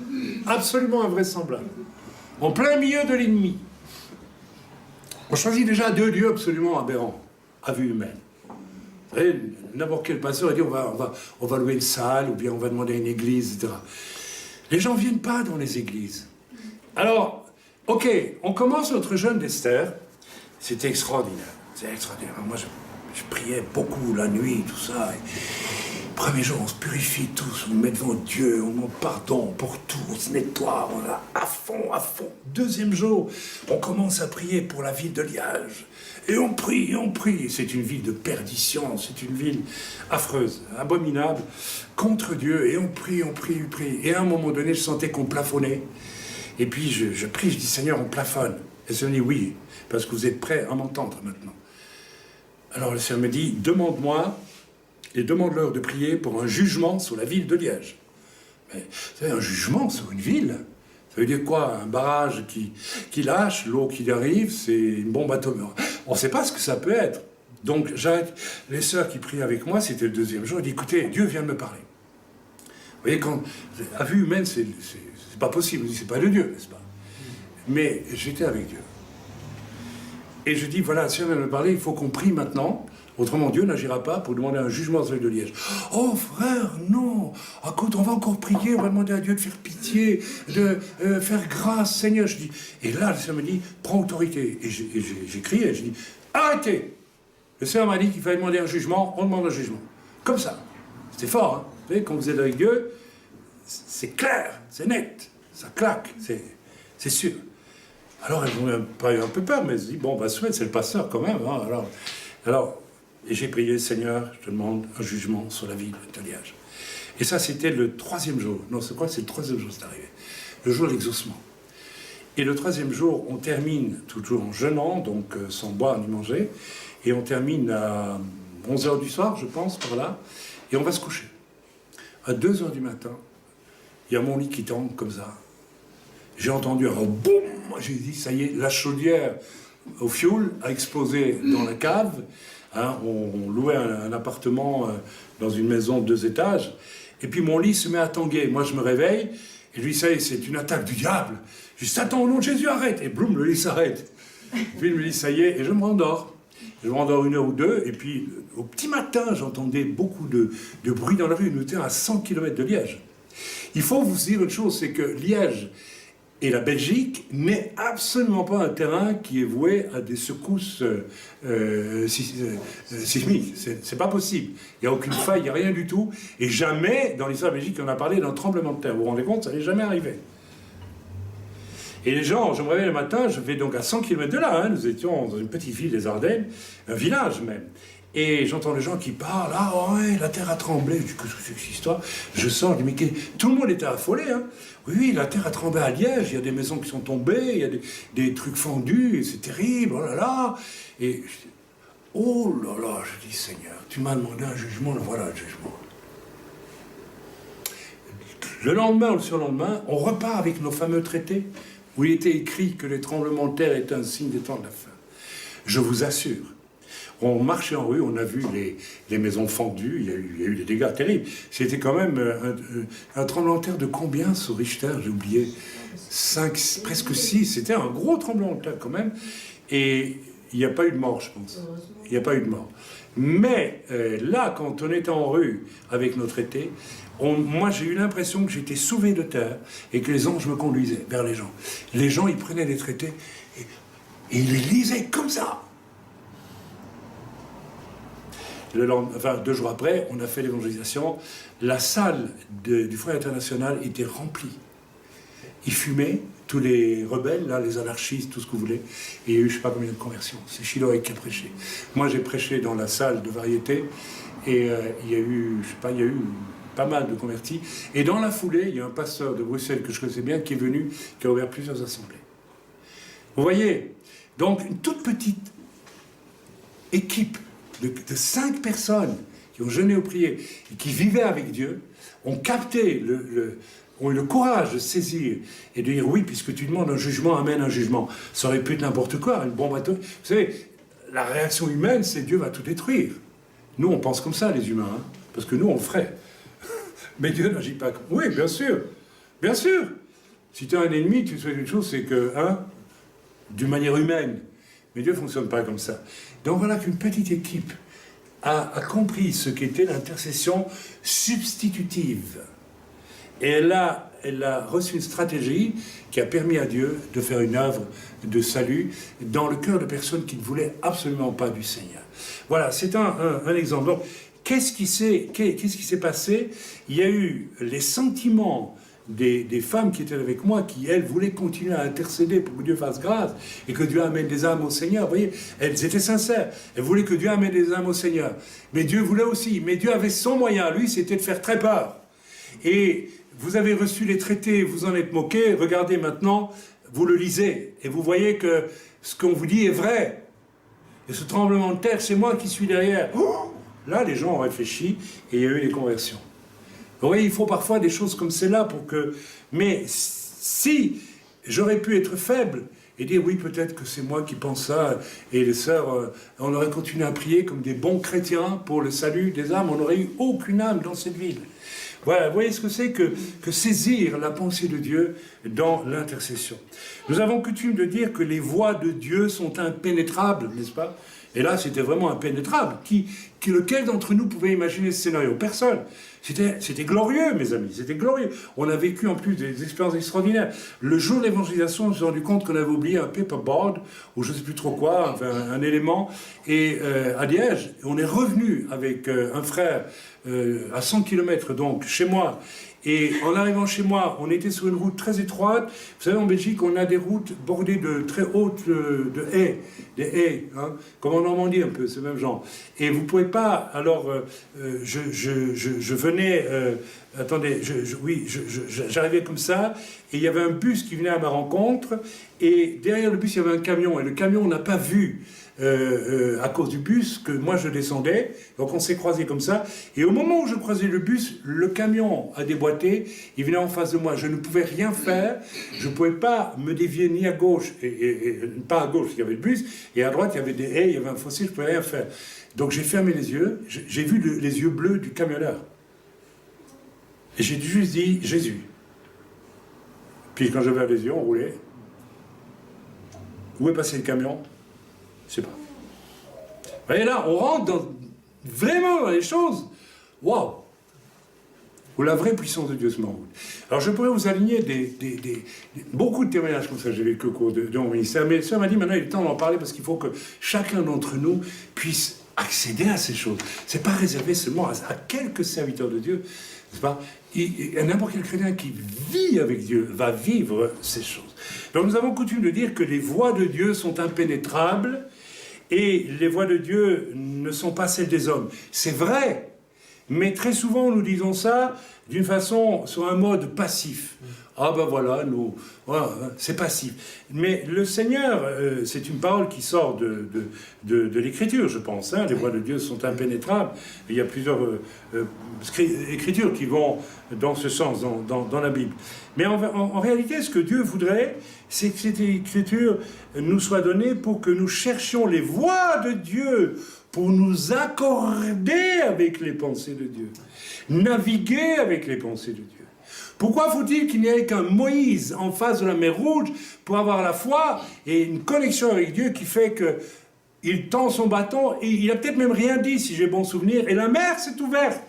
Absolument invraisemblable. En plein milieu de l'ennemi. On choisit déjà 2 lieux absolument aberrants, à vue humaine. Vous savez, n'importe quel pasteur a dit on va louer une salle, ou bien on va demander à une église, etc. Les gens ne viennent pas dans les églises. Alors, ok, on commence notre jeûne d'Esther. C'était extraordinaire. C'est extraordinaire. Moi, je priais beaucoup la nuit, tout ça. Et premier jour, on se purifie tous, on met devant Dieu, on demande pardon pour tout, on se nettoie, on a à fond, à fond. Deuxième jour, on commence à prier pour la ville de Liège. Et on prie, on prie. C'est une ville de perdition, c'est une ville affreuse, abominable, contre Dieu. Et on prie, on prie, on prie. Et à un moment donné, je sentais qu'on plafonnait. Et puis je prie, je dis, Seigneur, on plafonne. Et le Seigneur dit, oui, parce que vous êtes prêts à m'entendre maintenant. Alors le Seigneur me dit, demande-moi et demande-leur de prier pour un jugement sur la ville de Liège. Mais vous savez, un jugement sur une ville, ça veut dire quoi? Un barrage qui lâche, l'eau qui arrive, c'est une bombe atomique. On ne sait pas ce que ça peut être. Donc j'arrête. Les sœurs qui prient avec moi, c'était le deuxième jour, ils disent, écoutez, Dieu vient de me parler. Vous voyez, à vue humaine, c'est pas possible, c'est pas de Dieu, n'est-ce pas? Mais j'étais avec Dieu. Et je dis, voilà, si on vient de me parler, il faut qu'on prie maintenant, autrement Dieu n'agira pas pour demander un jugement sur l'île de Liège. Oh frère, non, écoute, on va encore prier, on va demander à Dieu de faire pitié, de faire grâce, Seigneur. Je dis, et là, le Seigneur me dit, prends autorité. Et j'écris et je dis, arrêtez. Le Seigneur m'a dit qu'il fallait demander un jugement, on demande un jugement. Comme ça. C'était fort, hein. Vous savez, quand vous êtes avec Dieu, c'est clair, c'est net, ça claque, c'est sûr. Alors elles ont pas eu un peu peur, mais elles se disent, bon, on va se mettre, c'est le pasteur quand même. Hein, alors, et j'ai prié, Seigneur, je te demande un jugement sur la ville de Liège. Et ça, c'était le 3e jour. Non, c'est quoi? C'est le 3e jour, c'est arrivé. Le jour de l'exaucement. Et le 3e jour, on termine toujours en jeûnant, donc sans boire ni manger, et on termine à 11h du soir, je pense, par là, et on va se coucher. À 2h du matin, il y a mon lit qui tombe comme ça. J'ai entendu un boum. J'ai dit, ça y est, la chaudière au fioul a explosé dans la cave. Hein, on louait un appartement dans une maison de 2 étages. Et puis mon lit se met à tanguer. Moi, je me réveille. Et je lui dis, ça y est, c'est une attaque du diable. Je dis, Satan, au nom de Jésus, arrête. Et boum, le lit s'arrête. Puis il me dit, ça y est. Et je me rendors. Je me rendors 1 heure ou 2. Et puis, au petit matin, j'entendais beaucoup de bruit dans la rue. Nous étions à 100 km de Liège. Il faut vous dire une chose, c'est que Liège et la Belgique n'est absolument pas un terrain qui est voué à des secousses sismiques. C'est pas possible. Il n'y a aucune faille, il n'y a rien du tout. Et jamais, dans l'histoire de Belgique, on a parlé d'un tremblement de terre. Vous vous rendez compte, ça n'est jamais arrivé. Et les gens, je me réveille le matin, je vais donc à 100 km de là, hein, nous étions dans une petite ville des Ardennes, un village même. Et j'entends les gens qui parlent, ah ouais, la terre a tremblé. Je dis, qu'est-ce que c'est que cette histoire? Je sors, je dis, mais tout le monde était affolé, hein. Oui, la terre a tremblé à Liège, il y a des maisons qui sont tombées, il y a des trucs fendus, c'est terrible, oh là là. Et je dis, oh là là, je dis, Seigneur, tu m'as demandé un jugement, voilà le jugement. Le lendemain ou le surlendemain, on repart avec nos fameux traités, où il était écrit que les tremblements de terre étaient un signe des temps de la fin. Je vous assure, on marchait en rue, on a vu les maisons fendues, il y a eu des dégâts terribles. C'était quand même un tremblement de terre de combien sur Richter? J'ai oublié. 5, presque 6. C'était un gros tremblement de terre quand même. Et il n'y a pas eu de mort, je pense. Il n'y a pas eu de mort. Mais là, quand on était en rue avec nos traités, moi j'ai eu l'impression que j'étais soulevé de terre et que les anges me conduisaient vers les gens. Les gens, ils prenaient les traités et ils les lisaient comme ça. Enfin, 2 jours après, on a fait l'évangélisation. La salle du Frère International était remplie. Ils fumaient, tous les rebelles, là, les anarchistes, tout ce que vous voulez. Et il y a eu je ne sais pas combien de conversions. C'est Chiloé qui a prêché. Moi, j'ai prêché dans la salle de variété. Et il y a eu, je sais pas, il y a eu pas mal de convertis. Et dans la foulée, il y a un pasteur de Bruxelles que je connaissais bien qui est venu, qui a ouvert plusieurs assemblées. Vous voyez? Donc, une toute petite équipe de 5 personnes qui ont jeûné ou prié et qui vivaient avec Dieu, ont capté, ont eu le courage de saisir et de dire oui, puisque tu demandes un jugement, amène un jugement. Ça aurait pu être n'importe quoi, une bombe atomique. Vous savez, la réaction humaine, c'est Dieu va tout détruire. Nous, on pense comme ça, les humains, hein, parce que nous, on le ferait. Mais Dieu n'agit pas comme... Oui, bien sûr, bien sûr. Si tu as un ennemi, tu sais une chose, c'est que, d'une manière humaine, mais Dieu ne fonctionne pas comme ça. Donc voilà qu'une petite équipe a compris ce qu'était l'intercession substitutive. Et elle a reçu une stratégie qui a permis à Dieu de faire une œuvre de salut dans le cœur de personnes qui ne voulaient absolument pas du Seigneur. Voilà, c'est un exemple. Donc, qu'est-ce qui s'est passé? Il y a eu les sentiments des femmes qui étaient avec moi, qui, elles, voulaient continuer à intercéder pour que Dieu fasse grâce et que Dieu amène des âmes au Seigneur. Vous voyez, elles étaient sincères. Elles voulaient que Dieu amène des âmes au Seigneur. Mais Dieu voulait aussi. Mais Dieu avait son moyen, lui, c'était de faire très peur. Et vous avez reçu les traités, vous en êtes moqué. Regardez maintenant, vous le lisez. Et vous voyez que ce qu'on vous dit est vrai. Et ce tremblement de terre, c'est moi qui suis derrière. Oh, là, les gens ont réfléchi et il y a eu des conversions. Vous voyez, il faut parfois des choses comme celle-là pour que... Mais si j'aurais pu être faible et dire oui, peut-être que c'est moi qui pense ça, et les sœurs, on aurait continué à prier comme des bons chrétiens pour le salut des âmes, on n'aurait eu aucune âme dans cette ville. Voilà, vous voyez ce que c'est que saisir la pensée de Dieu dans l'intercession. Nous avons coutume de dire que les voies de Dieu sont impénétrables, n'est-ce pas? Et là, c'était vraiment impénétrable. Lequel d'entre nous pouvait imaginer ce scénario? Personne. C'était glorieux, mes amis, c'était glorieux. On a vécu en plus des expériences extraordinaires. Le jour de l'évangélisation, on s'est rendu compte qu'on avait oublié un paperboard, ou je ne sais plus trop quoi, enfin un élément, et à Liège, on est revenu avec un frère à 100 km, donc, chez moi. Et en arrivant chez moi, on était sur une route très étroite. Vous savez, en Belgique, on a des routes bordées de très hautes de haies, des haies, hein, comme en Normandie un peu, ce même genre. Et vous ne pouvez pas... Alors, je venais... attendez, j'arrivais comme ça, et il y avait un bus qui venait à ma rencontre, et derrière le bus, il y avait un camion, et le camion, on n'a pas vu... à cause du bus, que moi je descendais, donc on s'est croisés comme ça, et au moment où je croisais le bus, le camion a déboîté, il venait en face de moi, je ne pouvais rien faire, je ne pouvais pas me dévier ni à gauche, et pas à gauche, il y avait le bus, et à droite il y avait des haies, il y avait un fossé, je ne pouvais rien faire. Donc j'ai fermé les yeux, j'ai vu les yeux bleus du camionneur, et j'ai juste dit Jésus. Puis quand j'avais les yeux, on roulait. Où est passé le camion? Je sais pas. Vous voyez là, on rentre vraiment dans les choses. Waouh! Où la vraie puissance de Dieu se met en route. Alors je pourrais vous aligner beaucoup de témoignages comme ça, j'ai vécu au cours de mon ministère, mais ça m'a dit maintenant il est temps d'en parler parce qu'il faut que chacun d'entre nous puisse accéder à ces choses. C'est pas réservé seulement à quelques serviteurs de Dieu, n'est-ce pas? N'importe quel chrétien qui vit avec Dieu va vivre ces choses. Donc nous avons coutume de dire que les voies de Dieu sont impénétrables. et les voies de Dieu ne sont pas celles des hommes. C'est vrai, mais très souvent nous disons ça d'une façon, sur un mode passif. Ah ben voilà, voilà, c'est passif. Mais le Seigneur, c'est une parole qui sort de l'Écriture, je pense. Hein. Les voies de Dieu sont impénétrables. Il y a plusieurs écritures qui vont dans ce sens, dans la Bible. Mais en réalité, ce que Dieu voudrait, c'est que cette Écriture nous soit donnée pour que nous cherchions les voies de Dieu, pour nous accorder avec les pensées de Dieu, naviguer avec les pensées de Dieu. Pourquoi faut-il qu'il n'y ait qu'un Moïse en face de la mer Rouge pour avoir la foi et une connexion avec Dieu qui fait qu'il tend son bâton et il n'a peut-être même rien dit, si j'ai bon souvenir, et la mer s'est ouverte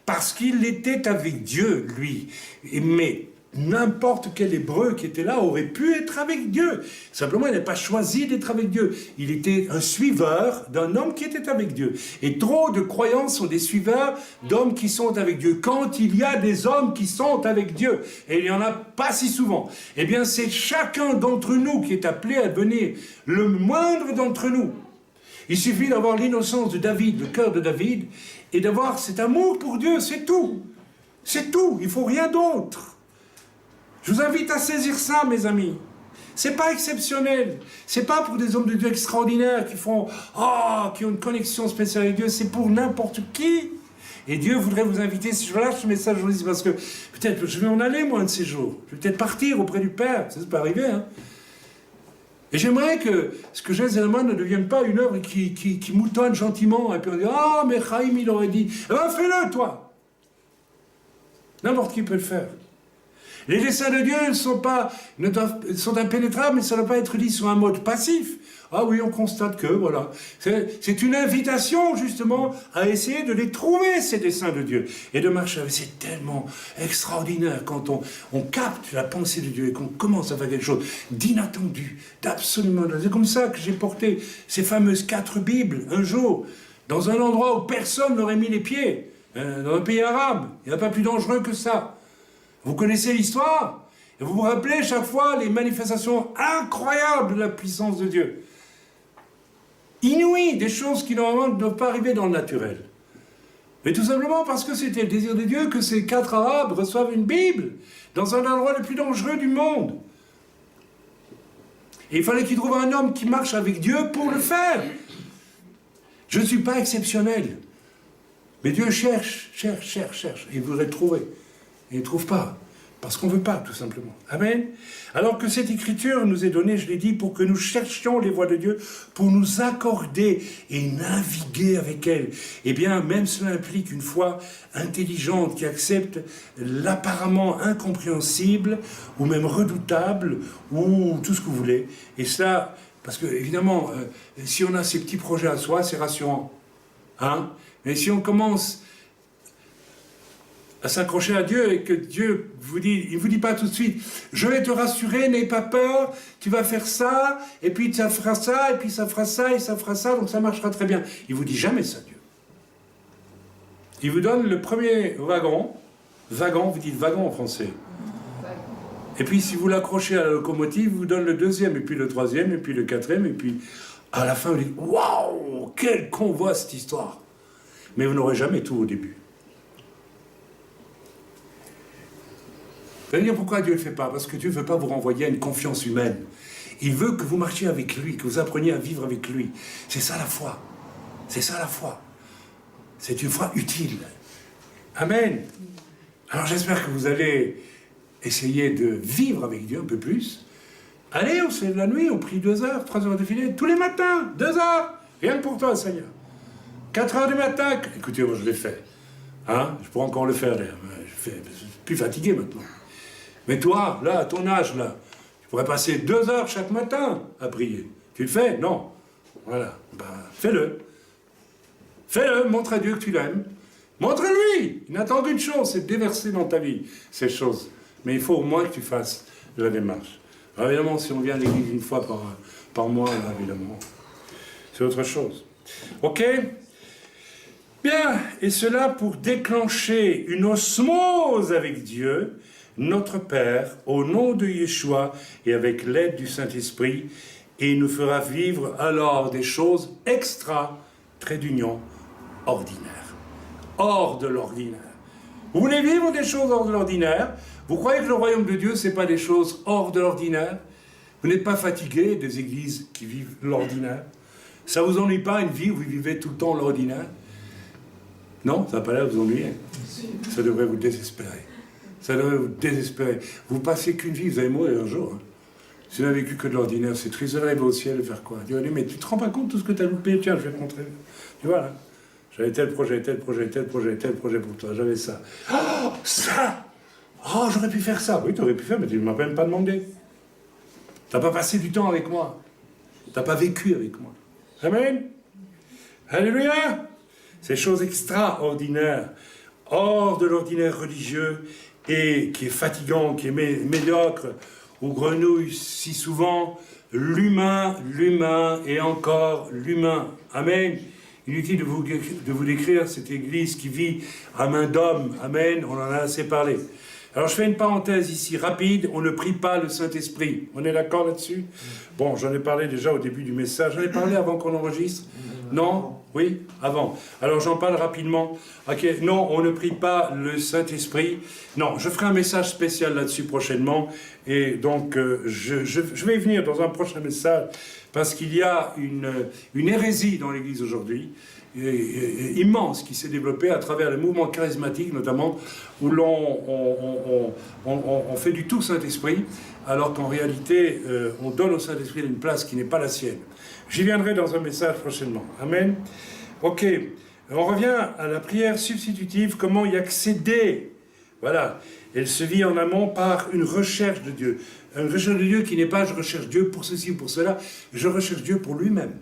parce qu'il était avec Dieu, lui. Mais n'importe quel Hébreu qui était là aurait pu être avec Dieu. Simplement, il n'a pas choisi d'être avec Dieu. Il était un suiveur d'un homme qui était avec Dieu. Et trop de croyants sont des suiveurs d'hommes qui sont avec Dieu. Quand il y a des hommes qui sont avec Dieu, et il n'y en a pas si souvent, eh bien c'est chacun d'entre nous qui est appelé à devenir le moindre d'entre nous. Il suffit d'avoir l'innocence de David, le cœur de David, et d'avoir cet amour pour Dieu, c'est tout. C'est tout, il ne faut rien d'autre. Je vous invite à saisir ça, mes amis. C'est pas exceptionnel. C'est pas pour des hommes de Dieu extraordinaires qui font qui ont une connexion spéciale avec Dieu. C'est pour n'importe qui. Et Dieu voudrait vous inviter. Si je lâche ce message, je vous dis parce que peut-être je vais en aller moi un de ces jours. Je vais peut-être partir auprès du Père. Ça peut arriver. Hein. Et j'aimerais que ce que j'ai Zellman ne devienne pas une œuvre qui moutonne gentiment et puis on dit mais Chaim il aurait dit. Eh ben fais-le toi. N'importe qui peut le faire. Les desseins de Dieu sont impénétrables, mais ça ne doit pas être dit sur un mode passif. Ah oui, on constate que, voilà. C'est une invitation, justement, à essayer de les trouver, ces desseins de Dieu. Et de marcher avec. C'est tellement extraordinaire quand on capte la pensée de Dieu et qu'on commence à faire quelque chose d'inattendu, d'absolument. C'est comme ça que j'ai porté ces fameuses 4 Bibles, un jour, dans un endroit où personne n'aurait mis les pieds, dans un pays arabe. Il n'y a pas plus dangereux que ça. Vous connaissez l'histoire, et vous vous rappelez chaque fois les manifestations incroyables de la puissance de Dieu. Inouïes, des choses qui normalement ne doivent pas arriver dans le naturel. Mais tout simplement parce que c'était le désir de Dieu que ces 4 Arabes reçoivent une Bible, dans un endroit le plus dangereux du monde. Et il fallait qu'ils trouvent un homme qui marche avec Dieu pour le faire. Je ne suis pas exceptionnel. Mais Dieu cherche. Et il voudrait le trouver. Et il ne trouve pas, parce qu'on ne veut pas, tout simplement. Amen. Alors que cette écriture nous est donnée, je l'ai dit, pour que nous cherchions les voies de Dieu, pour nous accorder et naviguer avec elle. Eh bien, même cela implique une foi intelligente qui accepte l'apparemment incompréhensible, ou même redoutable, ou tout ce que vous voulez. Et ça, parce que, évidemment, si on a ces petits projets à soi, c'est rassurant. Hein? Mais si on commence à s'accrocher à Dieu et que Dieu vous dit, il ne vous dit pas tout de suite, je vais te rassurer, n'aie pas peur, tu vas faire ça, et puis ça fera ça, et puis ça fera ça, et ça fera ça, donc ça marchera très bien. Il ne vous dit jamais ça, Dieu. Il vous donne le premier wagon, vous dites wagon en français. Et puis si vous l'accrochez à la locomotive, il vous donne le deuxième, et puis le troisième, et puis le quatrième, et puis à la fin vous dites, waouh, quel convoi cette histoire. Mais vous n'aurez jamais tout au début. Vous allez dire pourquoi Dieu ne le fait pas? Parce que Dieu ne veut pas vous renvoyer à une confiance humaine. Il veut que vous marchiez avec lui, que vous appreniez à vivre avec lui. C'est ça la foi. C'est ça la foi. C'est une foi utile. Amen. Alors j'espère que vous allez essayer de vivre avec Dieu un peu plus. Allez, on se lève la nuit, on prie 2 heures, 3 heures de filet, tous les matins, 2 heures. Rien que pour toi, Seigneur. 4 heures du matin. Écoutez, moi je l'ai fait. Hein? Je pourrais encore le faire d'ailleurs. Je suis plus fatigué maintenant. Mais toi, là, à ton âge, là, tu pourrais passer 2 heures chaque matin à prier. Tu le fais? Non. Voilà. Ben, fais-le. Fais-le, montre à Dieu que tu l'aimes. Montre-lui. Il n'attend qu'une chose, c'est de déverser dans ta vie ces choses. Mais il faut au moins que tu fasses la démarche. Alors évidemment, si on vient à l'église une fois par mois, là, évidemment, c'est autre chose. Ok? Bien, et cela pour déclencher une osmose avec Dieu, notre Père, au nom de Yeshua et avec l'aide du Saint-Esprit, et il nous fera vivre alors des choses extra, trait d'union, ordinaires. Hors de l'ordinaire. Vous voulez vivre des choses hors de l'ordinaire? Vous croyez que le royaume de Dieu, ce n'est pas des choses hors de l'ordinaire? Vous n'êtes pas fatigué des églises qui vivent l'ordinaire? Ça ne vous ennuie pas une vie où vous vivez tout le temps l'ordinaire? Non, ça n'a pas l'air de vous ennuyer. Ça devrait vous désespérer. Ça devrait vous désespérer. Vous passez qu'une vie, vous allez mourir un jour. Hein. Si vous n'avez vécu que de l'ordinaire, c'est triste. Vous allez au ciel et faire quoi? Dire, mais tu te rends pas compte de tout ce que tu as loupé? Tiens, je vais te montrer. Tu vois là, j'avais tel projet, tel projet, tel projet, tel projet pour toi. J'avais ça. Oh, ça! Oh, j'aurais pu faire ça. Oui, tu aurais pu faire, mais tu ne m'as même pas demandé. Tu n'as pas passé du temps avec moi. Tu n'as pas vécu avec moi. Amen. Alléluia. Ces choses extraordinaires, hors de l'ordinaire religieux, et qui est fatigant, qui est médiocre, où grenouille si souvent l'humain et encore l'humain. Amen. Inutile de vous décrire cette église qui vit à main d'homme. Amen. On en a assez parlé. Alors je fais une parenthèse ici rapide, on ne prie pas le Saint-Esprit. On est d'accord là-dessus? Bon, j'en ai parlé déjà au début du message. J'en ai parlé avant qu'on enregistre? Non? Oui? Avant. Alors j'en parle rapidement. Ok, non, on ne prie pas le Saint-Esprit. Non, je ferai un message spécial là-dessus prochainement. Et donc, je vais y venir dans un prochain message, parce qu'il y a une hérésie dans l'Église aujourd'hui, immense, qui s'est développée à travers le mouvement charismatique, notamment, où on fait du tout Saint-Esprit, alors qu'en réalité, on donne au Saint-Esprit une place qui n'est pas la sienne. J'y viendrai dans un message prochainement. Amen. Ok, on revient à la prière substitutive, comment y accéder. Voilà, elle se vit en amont par une recherche de Dieu. Une recherche de Dieu qui n'est pas « je recherche Dieu pour ceci ou pour cela », je recherche Dieu pour lui-même.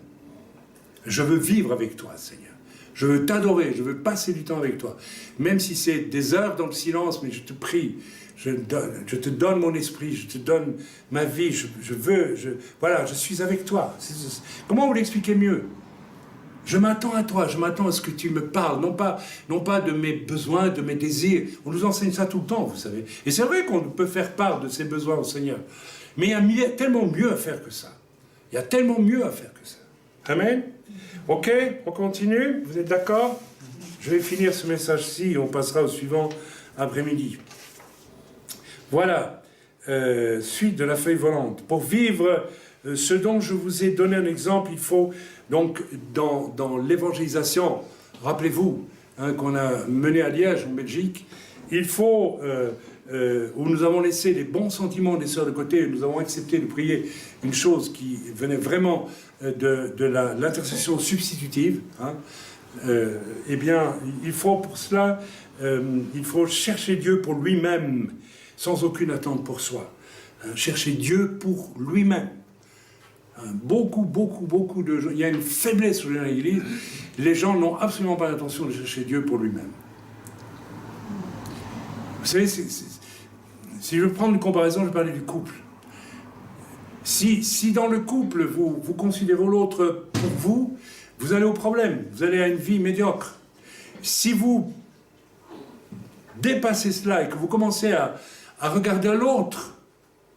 Je veux vivre avec toi, Seigneur. Je veux t'adorer, je veux passer du temps avec toi. Même si c'est des heures dans le silence, mais je te prie, je te donne mon esprit, je te donne ma vie, voilà, je suis avec toi. Comment vous l'expliquez mieux? Je m'attends à toi, je m'attends à ce que tu me parles, non pas de mes besoins, de mes désirs. On nous enseigne ça tout le temps, vous savez. Et c'est vrai qu'on peut faire part de ses besoins au Seigneur. Mais il y a tellement mieux à faire que ça. Il y a tellement mieux à faire que ça. Amen. Ok, on continue. Vous êtes d'accord? Je vais finir ce message-ci et on passera au suivant après-midi. Voilà. Suite de la feuille volante. Pour vivre ce dont je vous ai donné un exemple, il faut donc dans l'évangélisation, rappelez-vous, qu'on a mené à Liège, en Belgique, il faut, où nous avons laissé les bons sentiments des sœurs de côté, nous avons accepté de prier une chose qui venait vraiment de l'intercession substitutive, eh bien, il faut pour cela, il faut chercher Dieu pour lui-même, sans aucune attente pour soi. Chercher Dieu pour lui-même. Beaucoup de gens, il y a une faiblesse dans l'Église, les gens n'ont absolument pas l'intention de chercher Dieu pour lui-même. Vous savez, si je veux prendre une comparaison, je vais parler du couple. Si dans le couple, vous considérez l'autre pour vous, vous allez au problème, vous allez à une vie médiocre. Si vous dépassez cela et que vous commencez à regarder l'autre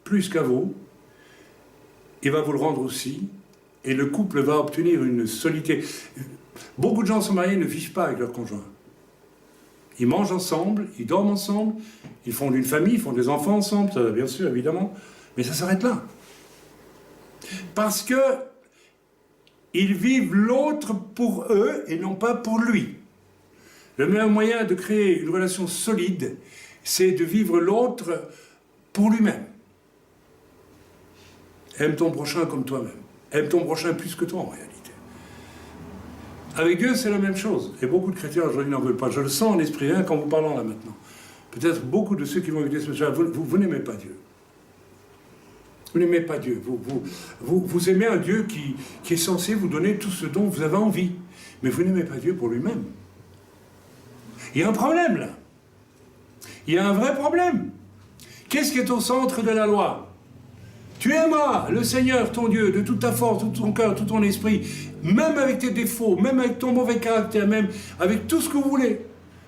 plus qu'à vous, il va vous le rendre aussi, et le couple va obtenir une solidité. Beaucoup de gens sont mariés ne vivent pas avec leur conjoint. Ils mangent ensemble, ils dorment ensemble, ils font une famille, ils font des enfants ensemble, ça, bien sûr, évidemment, mais ça s'arrête là. Parce que ils vivent l'autre pour eux et non pas pour lui. Le meilleur moyen de créer une relation solide, c'est de vivre l'autre pour lui-même. Aime ton prochain comme toi-même. Aime ton prochain plus que toi, en réalité. Avec Dieu, c'est la même chose. Et beaucoup de chrétiens aujourd'hui n'en veulent pas. Je le sens en esprit, hein, quand vous parlons là maintenant. Peut-être beaucoup de ceux qui vont écouter ce message, vous n'aimez pas Dieu. Vous n'aimez pas Dieu. Vous aimez un Dieu qui est censé vous donner tout ce dont vous avez envie. Mais vous n'aimez pas Dieu pour lui-même. Il y a un problème, là. Il y a un vrai problème. Qu'est-ce qui est au centre de la loi? Tu aimeras le Seigneur, ton Dieu, de toute ta force, tout ton cœur, tout ton esprit, même avec tes défauts, même avec ton mauvais caractère, même avec tout ce que vous voulez.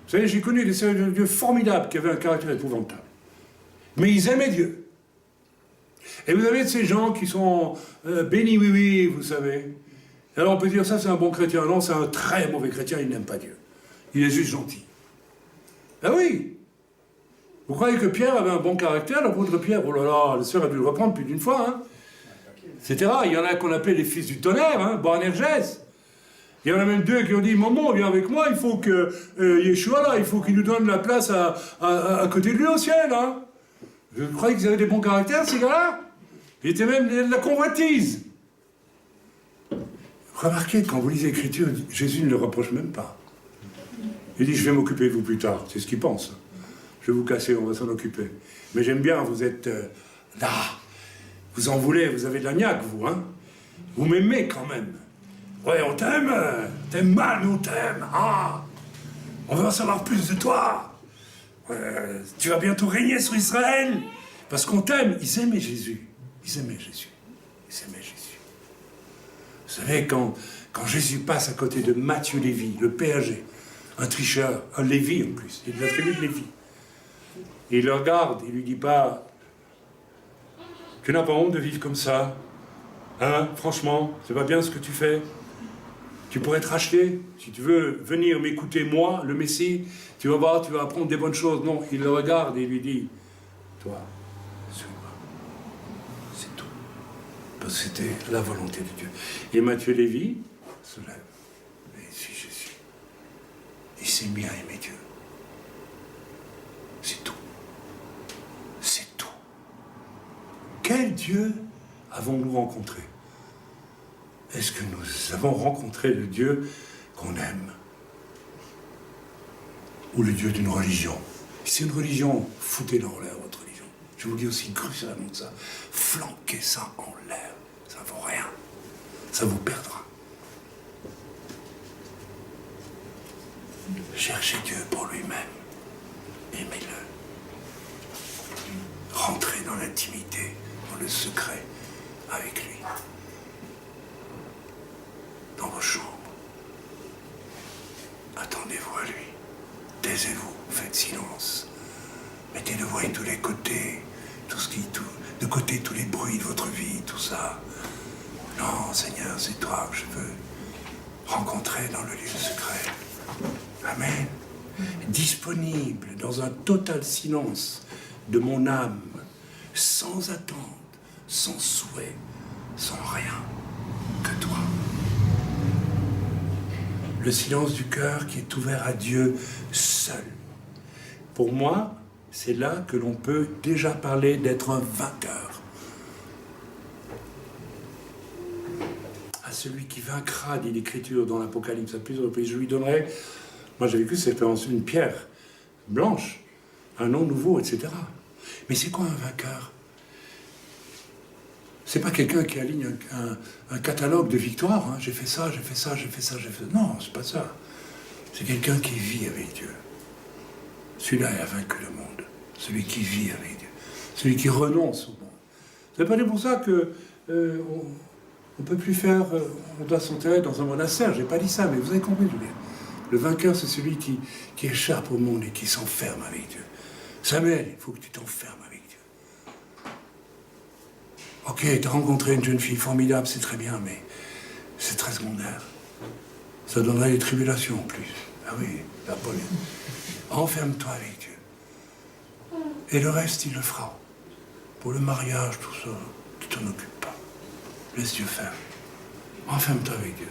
Vous savez, j'ai connu des serviteurs de Dieu formidables qui avaient un caractère épouvantable. Mais ils aimaient Dieu. Et vous avez ces gens qui sont bénis, oui, oui, vous savez. Alors on peut dire, ça c'est un bon chrétien. Non, c'est un très mauvais chrétien, il n'aime pas Dieu. Il est juste gentil. Ah oui. Vous croyez que Pierre avait un bon caractère, l'apôtre Pierre? Oh là là, la sœur a dû le reprendre plus d'une fois, hein. Etc. Il y en a qu'on appelait les fils du tonnerre, hein, Boanerges. Il y en a même deux qui ont dit, maman, viens avec moi, il faut que Yeshua, là, il faut qu'il nous donne la place à côté de lui au ciel, hein. Je croyais qu'ils avaient des bons caractères, ces gars-là. Ils étaient même de la convoitise. Remarquez, quand vous lisez l'Écriture, Jésus ne le reproche même pas. Il dit, je vais m'occuper de vous plus tard. C'est ce qu'il pense. Je vais vous casser, on va s'en occuper. Mais j'aime bien, vous êtes là. Vous en voulez, vous avez de la niaque, vous, hein. Vous m'aimez quand même. Ouais, on t'aime. T'aimes mal, mais on t'aime. Ah, on veut en savoir plus de toi. Tu vas bientôt régner sur Israël. Parce qu'on t'aime. Ils aimaient Jésus. Ils aimaient Jésus. Ils aimaient Jésus. Vous savez, quand Jésus passe à côté de Matthieu Lévi, le péager, un tricheur, un Lévi en plus, il est de la tribu de Lévi. Et il le regarde, il lui dit pas, tu n'as pas honte de vivre comme ça, hein, franchement, c'est pas bien ce que tu fais. Tu pourrais te racheter, si tu veux venir m'écouter, moi, le Messie, tu vas voir, tu vas apprendre des bonnes choses. Non, il le regarde et il lui dit, toi, suis-moi. C'est tout. Parce que c'était la volonté de Dieu. Et Matthieu Lévi se lève et suit Jésus. Il s'est mis à aimer Dieu. C'est tout. C'est tout. Quel Dieu avons-nous rencontré? Est-ce que nous avons rencontré le Dieu qu'on aime? Ou le Dieu d'une religion? Si c'est une religion, foutez-la en l'air, votre religion. Je vous le dis aussi cruellement que ça. Flanquez ça en l'air. Ça ne vaut rien. Ça vous perdra. Cherchez Dieu pour lui-même. Aimez-le. Rentrez dans l'intimité, dans le secret, avec lui. Dans vos chambres. Attendez-vous à lui. Taisez-vous, faites silence. Mettez de voix de tous les côtés, de côté tous les bruits de votre vie, tout ça. Non, Seigneur, c'est toi que je veux rencontrer dans le lieu secret. Amen. Disponible dans un total silence de mon âme, sans attente, sans souhait, sans rien que toi. Le silence du cœur qui est ouvert à Dieu seul. Pour moi, c'est là que l'on peut déjà parler d'être un vainqueur. À celui qui vaincra, dit l'Écriture dans l'Apocalypse à plusieurs reprises, je lui donnerai, moi j'ai vécu cette expérience, une pierre blanche, un nom nouveau, etc. Mais c'est quoi un vainqueur? C'est pas quelqu'un qui aligne un catalogue de victoires. Hein. J'ai fait ça, j'ai fait ça, j'ai fait ça, j'ai fait ça. Non, c'est pas ça. C'est quelqu'un qui vit avec Dieu. Celui-là a vaincu le monde. Celui qui vit avec Dieu. Celui qui renonce au monde. C'est pas pour ça que on peut plus faire. On doit s'enterrer dans un monastère. J'ai pas dit ça, mais vous avez compris, Julien. Le vainqueur, c'est celui qui échappe au monde et qui s'enferme avec Dieu. Samuel, il faut que tu t'enfermes avec Dieu. Ok, tu as rencontré une jeune fille formidable, c'est très bien, mais c'est très secondaire. Ça donnerait des tribulations en plus. Ah oui, la bonne. Enferme-toi avec Dieu. Et le reste, il le fera. Pour le mariage, tout ça, tu t'en occupes pas. Laisse Dieu faire. Enferme-toi avec Dieu.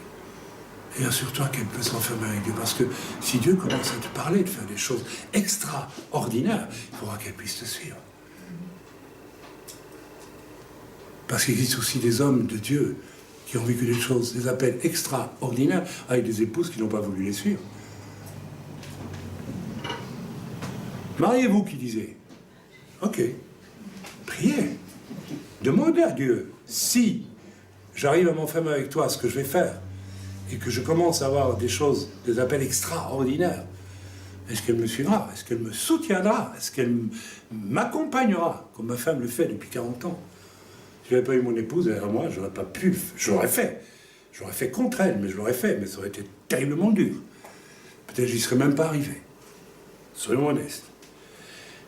Et assure-toi qu'elle peut s'enfermer avec Dieu. Parce que si Dieu commence à te parler de faire des choses extraordinaires, il faudra qu'elle puisse te suivre. Parce qu'il existe aussi des hommes de Dieu qui ont vécu des choses, des appels extraordinaires avec des épouses qui n'ont pas voulu les suivre. Mariez-vous, qui disait. Ok. Priez. Demandez à Dieu, si j'arrive à m'enfermer avec toi, ce que je vais faire, et que je commence à avoir des choses, des appels extraordinaires, est-ce qu'elle me suivra? Est-ce qu'elle me soutiendra? Est-ce qu'elle m'accompagnera? Comme ma femme le fait depuis 40 ans. Si je n'avais pas eu mon épouse derrière moi, je n'aurais pas pu, je l'aurais fait. J'aurais fait contre elle, mais je l'aurais fait, mais ça aurait été terriblement dur. Peut-être j'y serais même pas arrivé. Soyons honnêtes.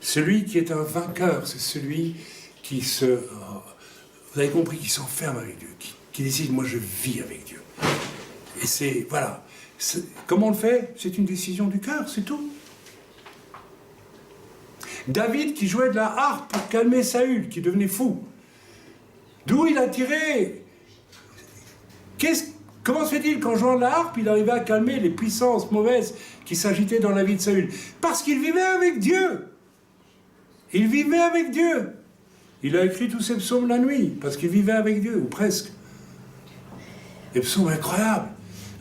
Celui qui est un vainqueur, c'est celui qui se vous avez compris, qui s'enferme avec Dieu, qui décide, moi je vis avec Dieu. Et c'est, voilà. Comment on le fait? C'est une décision du cœur, c'est tout. David qui jouait de la harpe pour calmer Saül, qui devenait fou. D'où il a tiré? Comment se fait-il qu'en jouant de la harpe, il arrivait à calmer les puissances mauvaises qui s'agitaient dans la vie de Saül? Parce qu'il vivait avec Dieu. Il vivait avec Dieu. Il a écrit tous ses psaumes la nuit, parce qu'il vivait avec Dieu, ou presque. Les psaumes incroyables.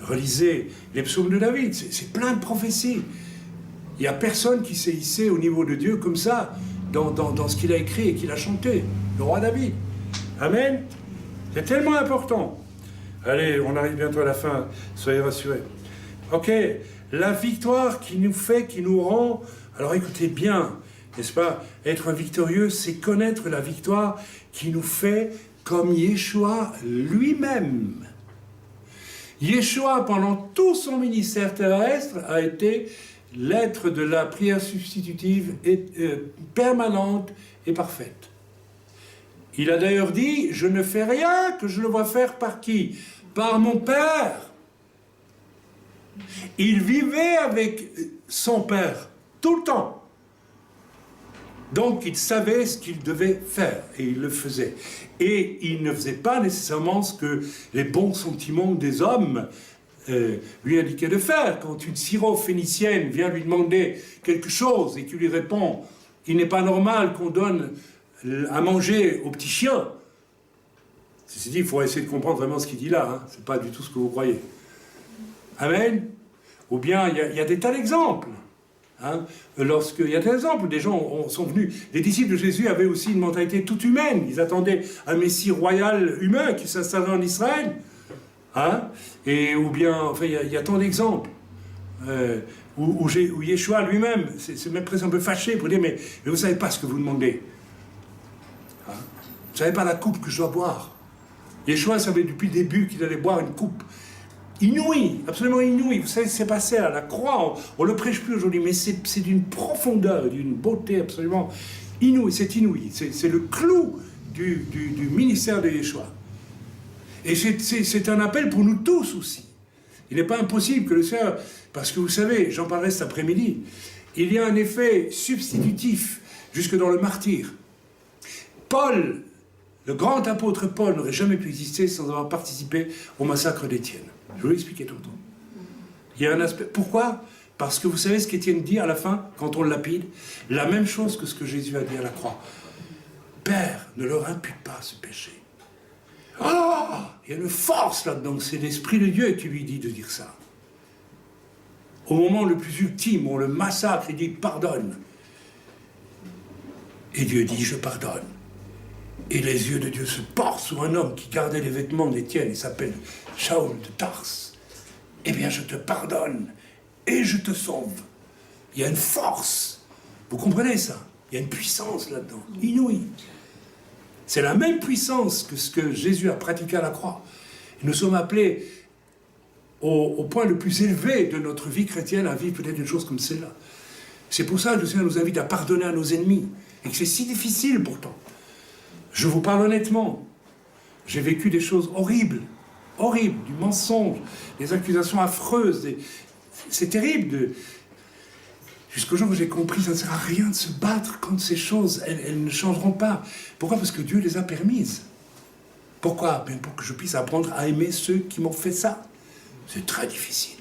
Relisez les psaumes de David, c'est plein de prophéties. Il n'y a personne qui s'est hissé au niveau de Dieu comme ça, dans ce qu'il a écrit et qu'il a chanté, le roi David. Amen. C'est tellement important. Allez, on arrive bientôt à la fin, soyez rassurés. Ok, la victoire qui nous rend... Alors écoutez bien, n'est-ce pas? Être un victorieux, c'est connaître la victoire qui nous fait comme Yeshua lui-même. Yeshua, pendant tout son ministère terrestre, a été l'être de la prière substitutive permanente et parfaite. Il a d'ailleurs dit, je ne fais rien que je le vois faire par qui? Par mon Père. Il vivait avec son Père, tout le temps. Donc il savait ce qu'il devait faire, et il le faisait. Et il ne faisait pas nécessairement ce que les bons sentiments des hommes lui indiquaient de faire. Quand une syrophénicienne vient lui demander quelque chose et qu'il lui répond « Il n'est pas normal qu'on donne à manger aux petits chiens », ceci dit, il faut essayer de comprendre vraiment ce qu'il dit là, hein. C'est pas du tout ce que vous croyez. Amen. Ou bien, il y a des tas d'exemples. Hein, il y a des exemples, des gens sont venus, les disciples de Jésus avaient aussi une mentalité toute humaine, ils attendaient un Messie royal humain qui s'installait en Israël, hein, ou bien, enfin, il y a tant d'exemples, où Yeshua lui-même, c'est même presque un peu fâché pour dire, mais vous ne savez pas ce que vous demandez, hein, vous ne savez pas la coupe que je dois boire. Yeshua savait depuis le début qu'il allait boire une coupe inouï, absolument inouï. Vous savez ce qui s'est passé à la croix, on ne le prêche plus aujourd'hui, mais c'est d'une profondeur, d'une beauté absolument inouïe. C'est inouï, c'est le clou du ministère de Yeshua. Et c'est un appel pour nous tous aussi. Il n'est pas impossible que le Seigneur, parce que vous savez, j'en parlerai cet après-midi, il y a un effet substitutif jusque dans le martyre. Paul, le grand apôtre Paul, n'aurait jamais pu exister sans avoir participé au massacre d'Étienne. Je vais vous l'expliquer tout le temps. Il y a un aspect... Pourquoi? Parce que vous savez ce qu'Étienne dit à la fin, quand on le lapide? La même chose que ce que Jésus a dit à la croix. Père, ne leur impute pas ce péché. Ah, il y a une force là-dedans, c'est l'Esprit de Dieu qui lui dit de dire ça. Au moment le plus ultime, on le massacre, il dit pardonne. Et Dieu dit je pardonne. Et les yeux de Dieu se portent sur un homme qui gardait les vêtements d'Étienne, il s'appelle Shaul de Tarse. Eh bien, je te pardonne et je te sauve. Il y a une force. Vous comprenez ça? Il y a une puissance là-dedans, inouïe. C'est la même puissance que ce que Jésus a pratiqué à la croix. Et nous sommes appelés au point le plus élevé de notre vie chrétienne à vivre peut-être une chose comme celle-là. C'est pour ça que le Seigneur nous invite à pardonner à nos ennemis. Et que c'est si difficile pourtant. Je vous parle honnêtement, j'ai vécu des choses horribles, du mensonge, des accusations affreuses, c'est terrible. Jusqu'au jour où j'ai compris, ça ne sert à rien de se battre contre ces choses, elles ne changeront pas. Pourquoi? Parce que Dieu les a permises. Pourquoi? Bien pour que je puisse apprendre à aimer ceux qui m'ont fait ça. C'est très difficile.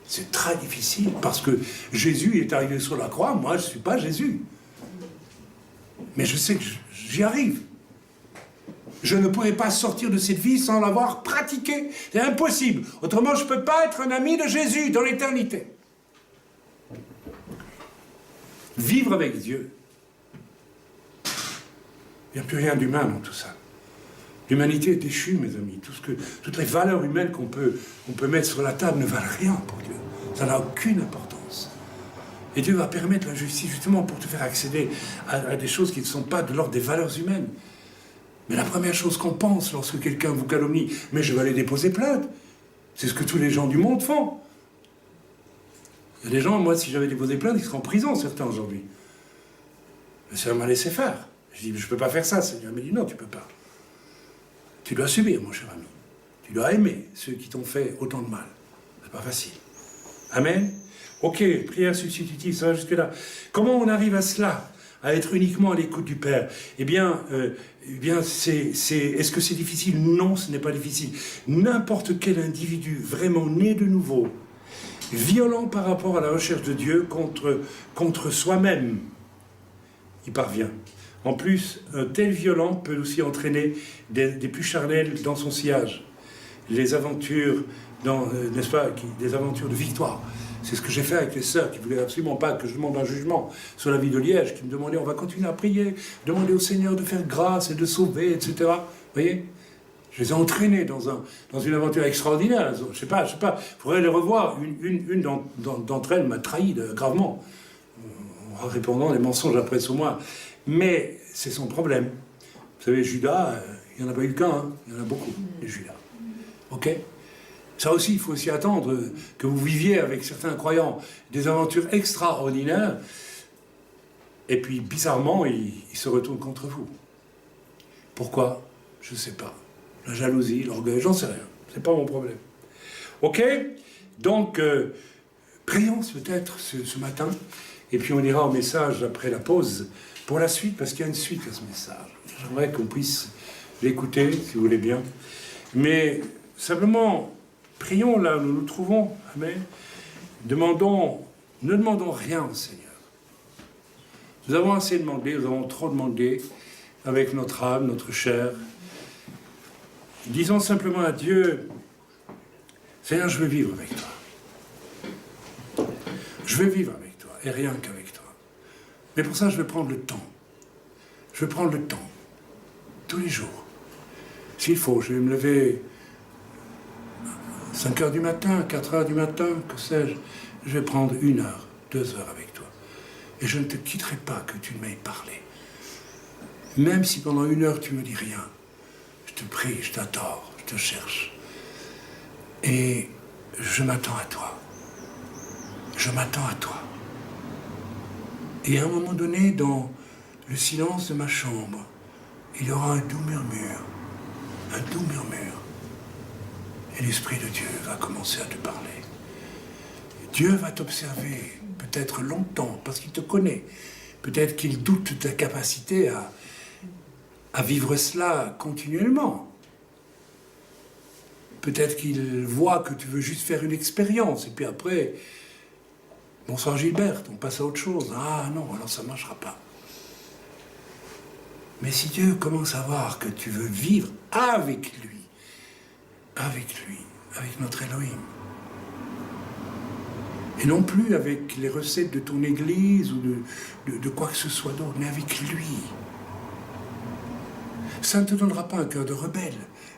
C'est très difficile, parce que Jésus est arrivé sur la croix, moi je ne suis pas Jésus. Mais je sais que j'y arrive. Je ne pourrai pas sortir de cette vie sans l'avoir pratiquée. C'est impossible. Autrement, je ne peux pas être un ami de Jésus dans l'éternité. Vivre avec Dieu. Il n'y a plus rien d'humain dans tout ça. L'humanité est déchue, mes amis. Toutes les valeurs humaines qu'on peut mettre sur la table ne valent rien pour Dieu. Ça n'a aucune importance. Et Dieu va permettre la justice justement pour te faire accéder à des choses qui ne sont pas de l'ordre des valeurs humaines. Mais la première chose qu'on pense lorsque quelqu'un vous calomnie, mais je vais aller déposer plainte, c'est ce que tous les gens du monde font. Il y a des gens, moi, si j'avais déposé plainte, ils seraient en prison, certains aujourd'hui. Le Seigneur m'a laissé faire. Je dis, je ne peux pas faire ça, Seigneur. Il m'a dit, non, tu ne peux pas. Tu dois subir, mon cher ami. Tu dois aimer ceux qui t'ont fait autant de mal. C'est pas facile. Amen. Ok, prière substitutive, ça va jusque-là. Comment on arrive à cela? À être uniquement à l'écoute du Père? Eh bien est-ce que c'est difficile? Non, ce n'est pas difficile. N'importe quel individu vraiment né de nouveau, violent par rapport à la recherche de Dieu contre soi-même, il parvient. En plus, un tel violent peut aussi entraîner des plus charnels dans son sillage. Les aventures, n'est-ce pas, des aventures de victoire. C'est ce que j'ai fait avec les sœurs qui ne voulaient absolument pas que je demande un jugement sur la vie de Liège, qui me demandaient, on va continuer à prier, demander au Seigneur de faire grâce et de sauver, etc. Vous voyez? Je les ai entraînés dans une aventure extraordinaire. Je sais pas, il faudrait les revoir. Une d'entre elles m'a trahi gravement, en répandant des mensonges après sur moi. Mais c'est son problème. Vous savez, Judas, il n'y en a pas eu qu'un, hein. Il y en a beaucoup, les Judas. Ok? Ça aussi, il faut aussi attendre que vous viviez avec certains croyants des aventures extraordinaires, et puis bizarrement, ils se retournent contre vous. Pourquoi? Je ne sais pas. La jalousie, l'orgueil, j'en sais rien. C'est pas mon problème. Ok? Donc, prions peut-être ce matin, et puis on ira au message après la pause pour la suite, parce qu'il y a une suite à ce message. J'aimerais qu'on puisse l'écouter, si vous voulez bien. Mais simplement, prions là où nous nous trouvons. Amen. Ne demandons rien au Seigneur. Nous avons assez demandé, nous avons trop demandé avec notre âme, notre chair. Disons simplement à Dieu, Seigneur, je veux vivre avec toi. Je veux vivre avec toi, et rien qu'avec toi. Mais pour ça, je vais prendre le temps. Je vais prendre le temps, tous les jours. S'il faut, je vais me lever 5 heures du matin, 4 heures du matin, que sais-je. Je vais prendre 1 heure, 2 heures avec toi. Et je ne te quitterai pas que tu ne m'aies parlé. Même si pendant 1 heure tu ne me dis rien, je te prie, je t'adore, je te cherche. Et je m'attends à toi. Je m'attends à toi. Et à un moment donné, dans le silence de ma chambre, il y aura un doux murmure. Un doux murmure. Et l'Esprit de Dieu va commencer à te parler. Dieu va t'observer, peut-être longtemps, parce qu'il te connaît. Peut-être qu'il doute de ta capacité à vivre cela continuellement. Peut-être qu'il voit que tu veux juste faire une expérience, et puis après, bonsoir Gilberte, on passe à autre chose. Ah non, alors ça ne marchera pas. Mais si Dieu commence à voir que tu veux vivre avec lui, avec notre Elohim, et non plus avec les recettes de ton église ou de quoi que ce soit d'autre, mais avec lui. Ça ne te donnera pas un cœur de rebelle.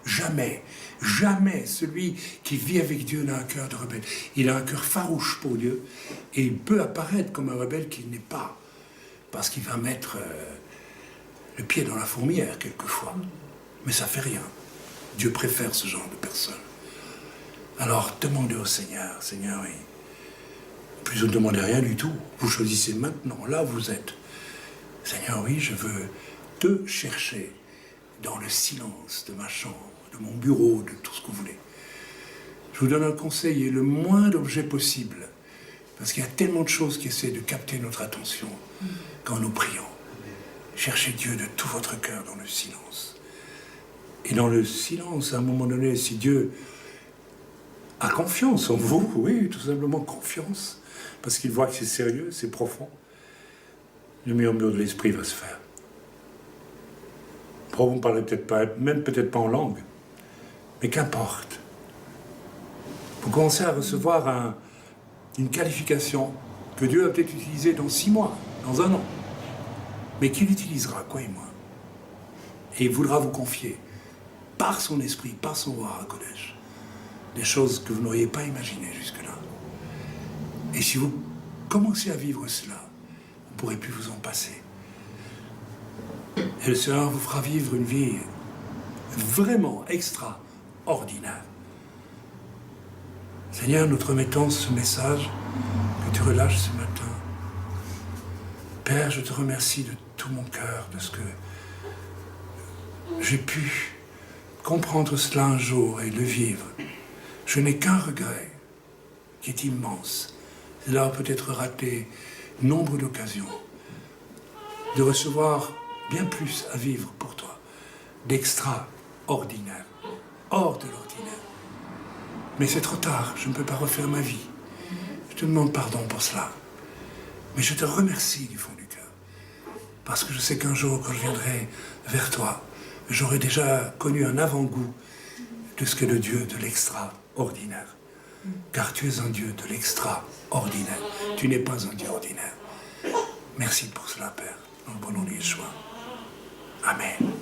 Jamais, jamais celui qui vit avec Dieu n'a un cœur de rebelle. Il a un cœur farouche pour Dieu, et il peut apparaître comme un rebelle qu'il n'est pas, parce qu'il va mettre le pied dans la fourmilière quelquefois. Mais ça fait rien. Dieu préfère ce genre de personnes. Alors demandez au Seigneur, Seigneur, oui. Plus vous ne demandez rien du tout. Vous choisissez maintenant, là où vous êtes. Seigneur, oui, je veux te chercher dans le silence de ma chambre, de mon bureau, de tout ce que vous voulez. Je vous donne un conseil, et le moins d'objets possible, parce qu'il y a tellement de choses qui essaient de capter notre attention quand nous prions. Cherchez Dieu de tout votre cœur dans le silence. Et dans le silence, à un moment donné, si Dieu a confiance en vous, oui, tout simplement confiance, parce qu'il voit que c'est sérieux, c'est profond, le murmure de l'esprit va se faire. Vous ne parlez peut-être pas, même peut-être pas en langue, mais qu'importe. Vous commencez à recevoir une qualification que Dieu va peut-être utiliser dans 6 mois, dans 1 an, mais qu'il utilisera, croyez-moi. Et il voudra vous confier, par son esprit, par son Ruach HaKodesh, des choses que vous n'auriez pas imaginées jusque-là. Et si vous commencez à vivre cela, vous ne pourrez plus vous en passer. Et le Seigneur vous fera vivre une vie vraiment extraordinaire. Seigneur, nous te remettons ce message que tu relâches ce matin. Père, je te remercie de tout mon cœur, de ce que j'ai pu comprendre cela un jour et le vivre. Je n'ai qu'un regret qui est immense. Cela a peut-être raté nombre d'occasions de recevoir bien plus à vivre pour toi, d'extraordinaire, hors de l'ordinaire. Mais c'est trop tard, je ne peux pas refaire ma vie. Je te demande pardon pour cela. Mais je te remercie du fond du cœur. Parce que je sais qu'un jour, quand je viendrai vers toi, j'aurai déjà connu un avant-goût de ce qu'est le Dieu de l'extraordinaire. Car tu es un Dieu de l'extraordinaire. Tu n'es pas un Dieu ordinaire. Merci pour cela, Père, dans le bon nom de Yeshua. Amen.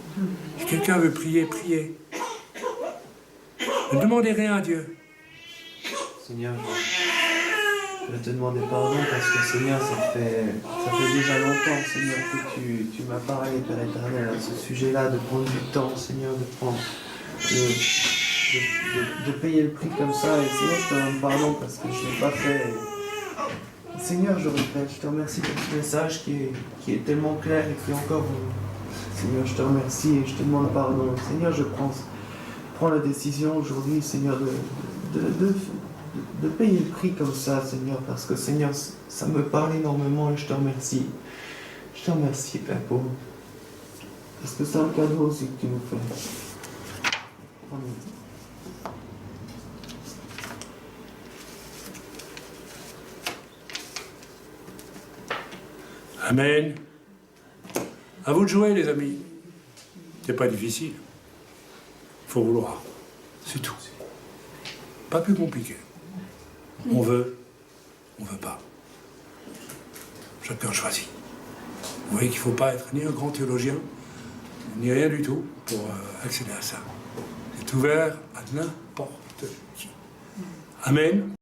Si quelqu'un veut prier, priez. Ne demandez rien à Dieu. Seigneur, je vais te demander pardon parce que Seigneur, ça fait déjà longtemps, Seigneur, que tu m'as parlé, Père éternel, à ce sujet-là, de prendre du temps, Seigneur, de payer le prix comme ça. Et Seigneur, je te demande pardon parce que je ne l'ai pas fait. Seigneur, je regrette, je te remercie pour ce message qui est tellement clair et qui est encore... Seigneur, je te remercie et je te demande pardon. Seigneur, je prends la décision aujourd'hui, Seigneur, de payer le prix comme ça, Seigneur, parce que, Seigneur, ça me parle énormément et je te remercie. Je te remercie, Père, parce que c'est un cadeau aussi que tu nous fais. Amen. Amen. À vous de jouer, les amis. C'est pas difficile. Il faut vouloir. C'est tout. Pas plus compliqué. On veut pas. Chacun choisit. Vous voyez qu'il ne faut pas être ni un grand théologien, ni rien du tout pour accéder à ça. C'est ouvert à n'importe qui. Amen.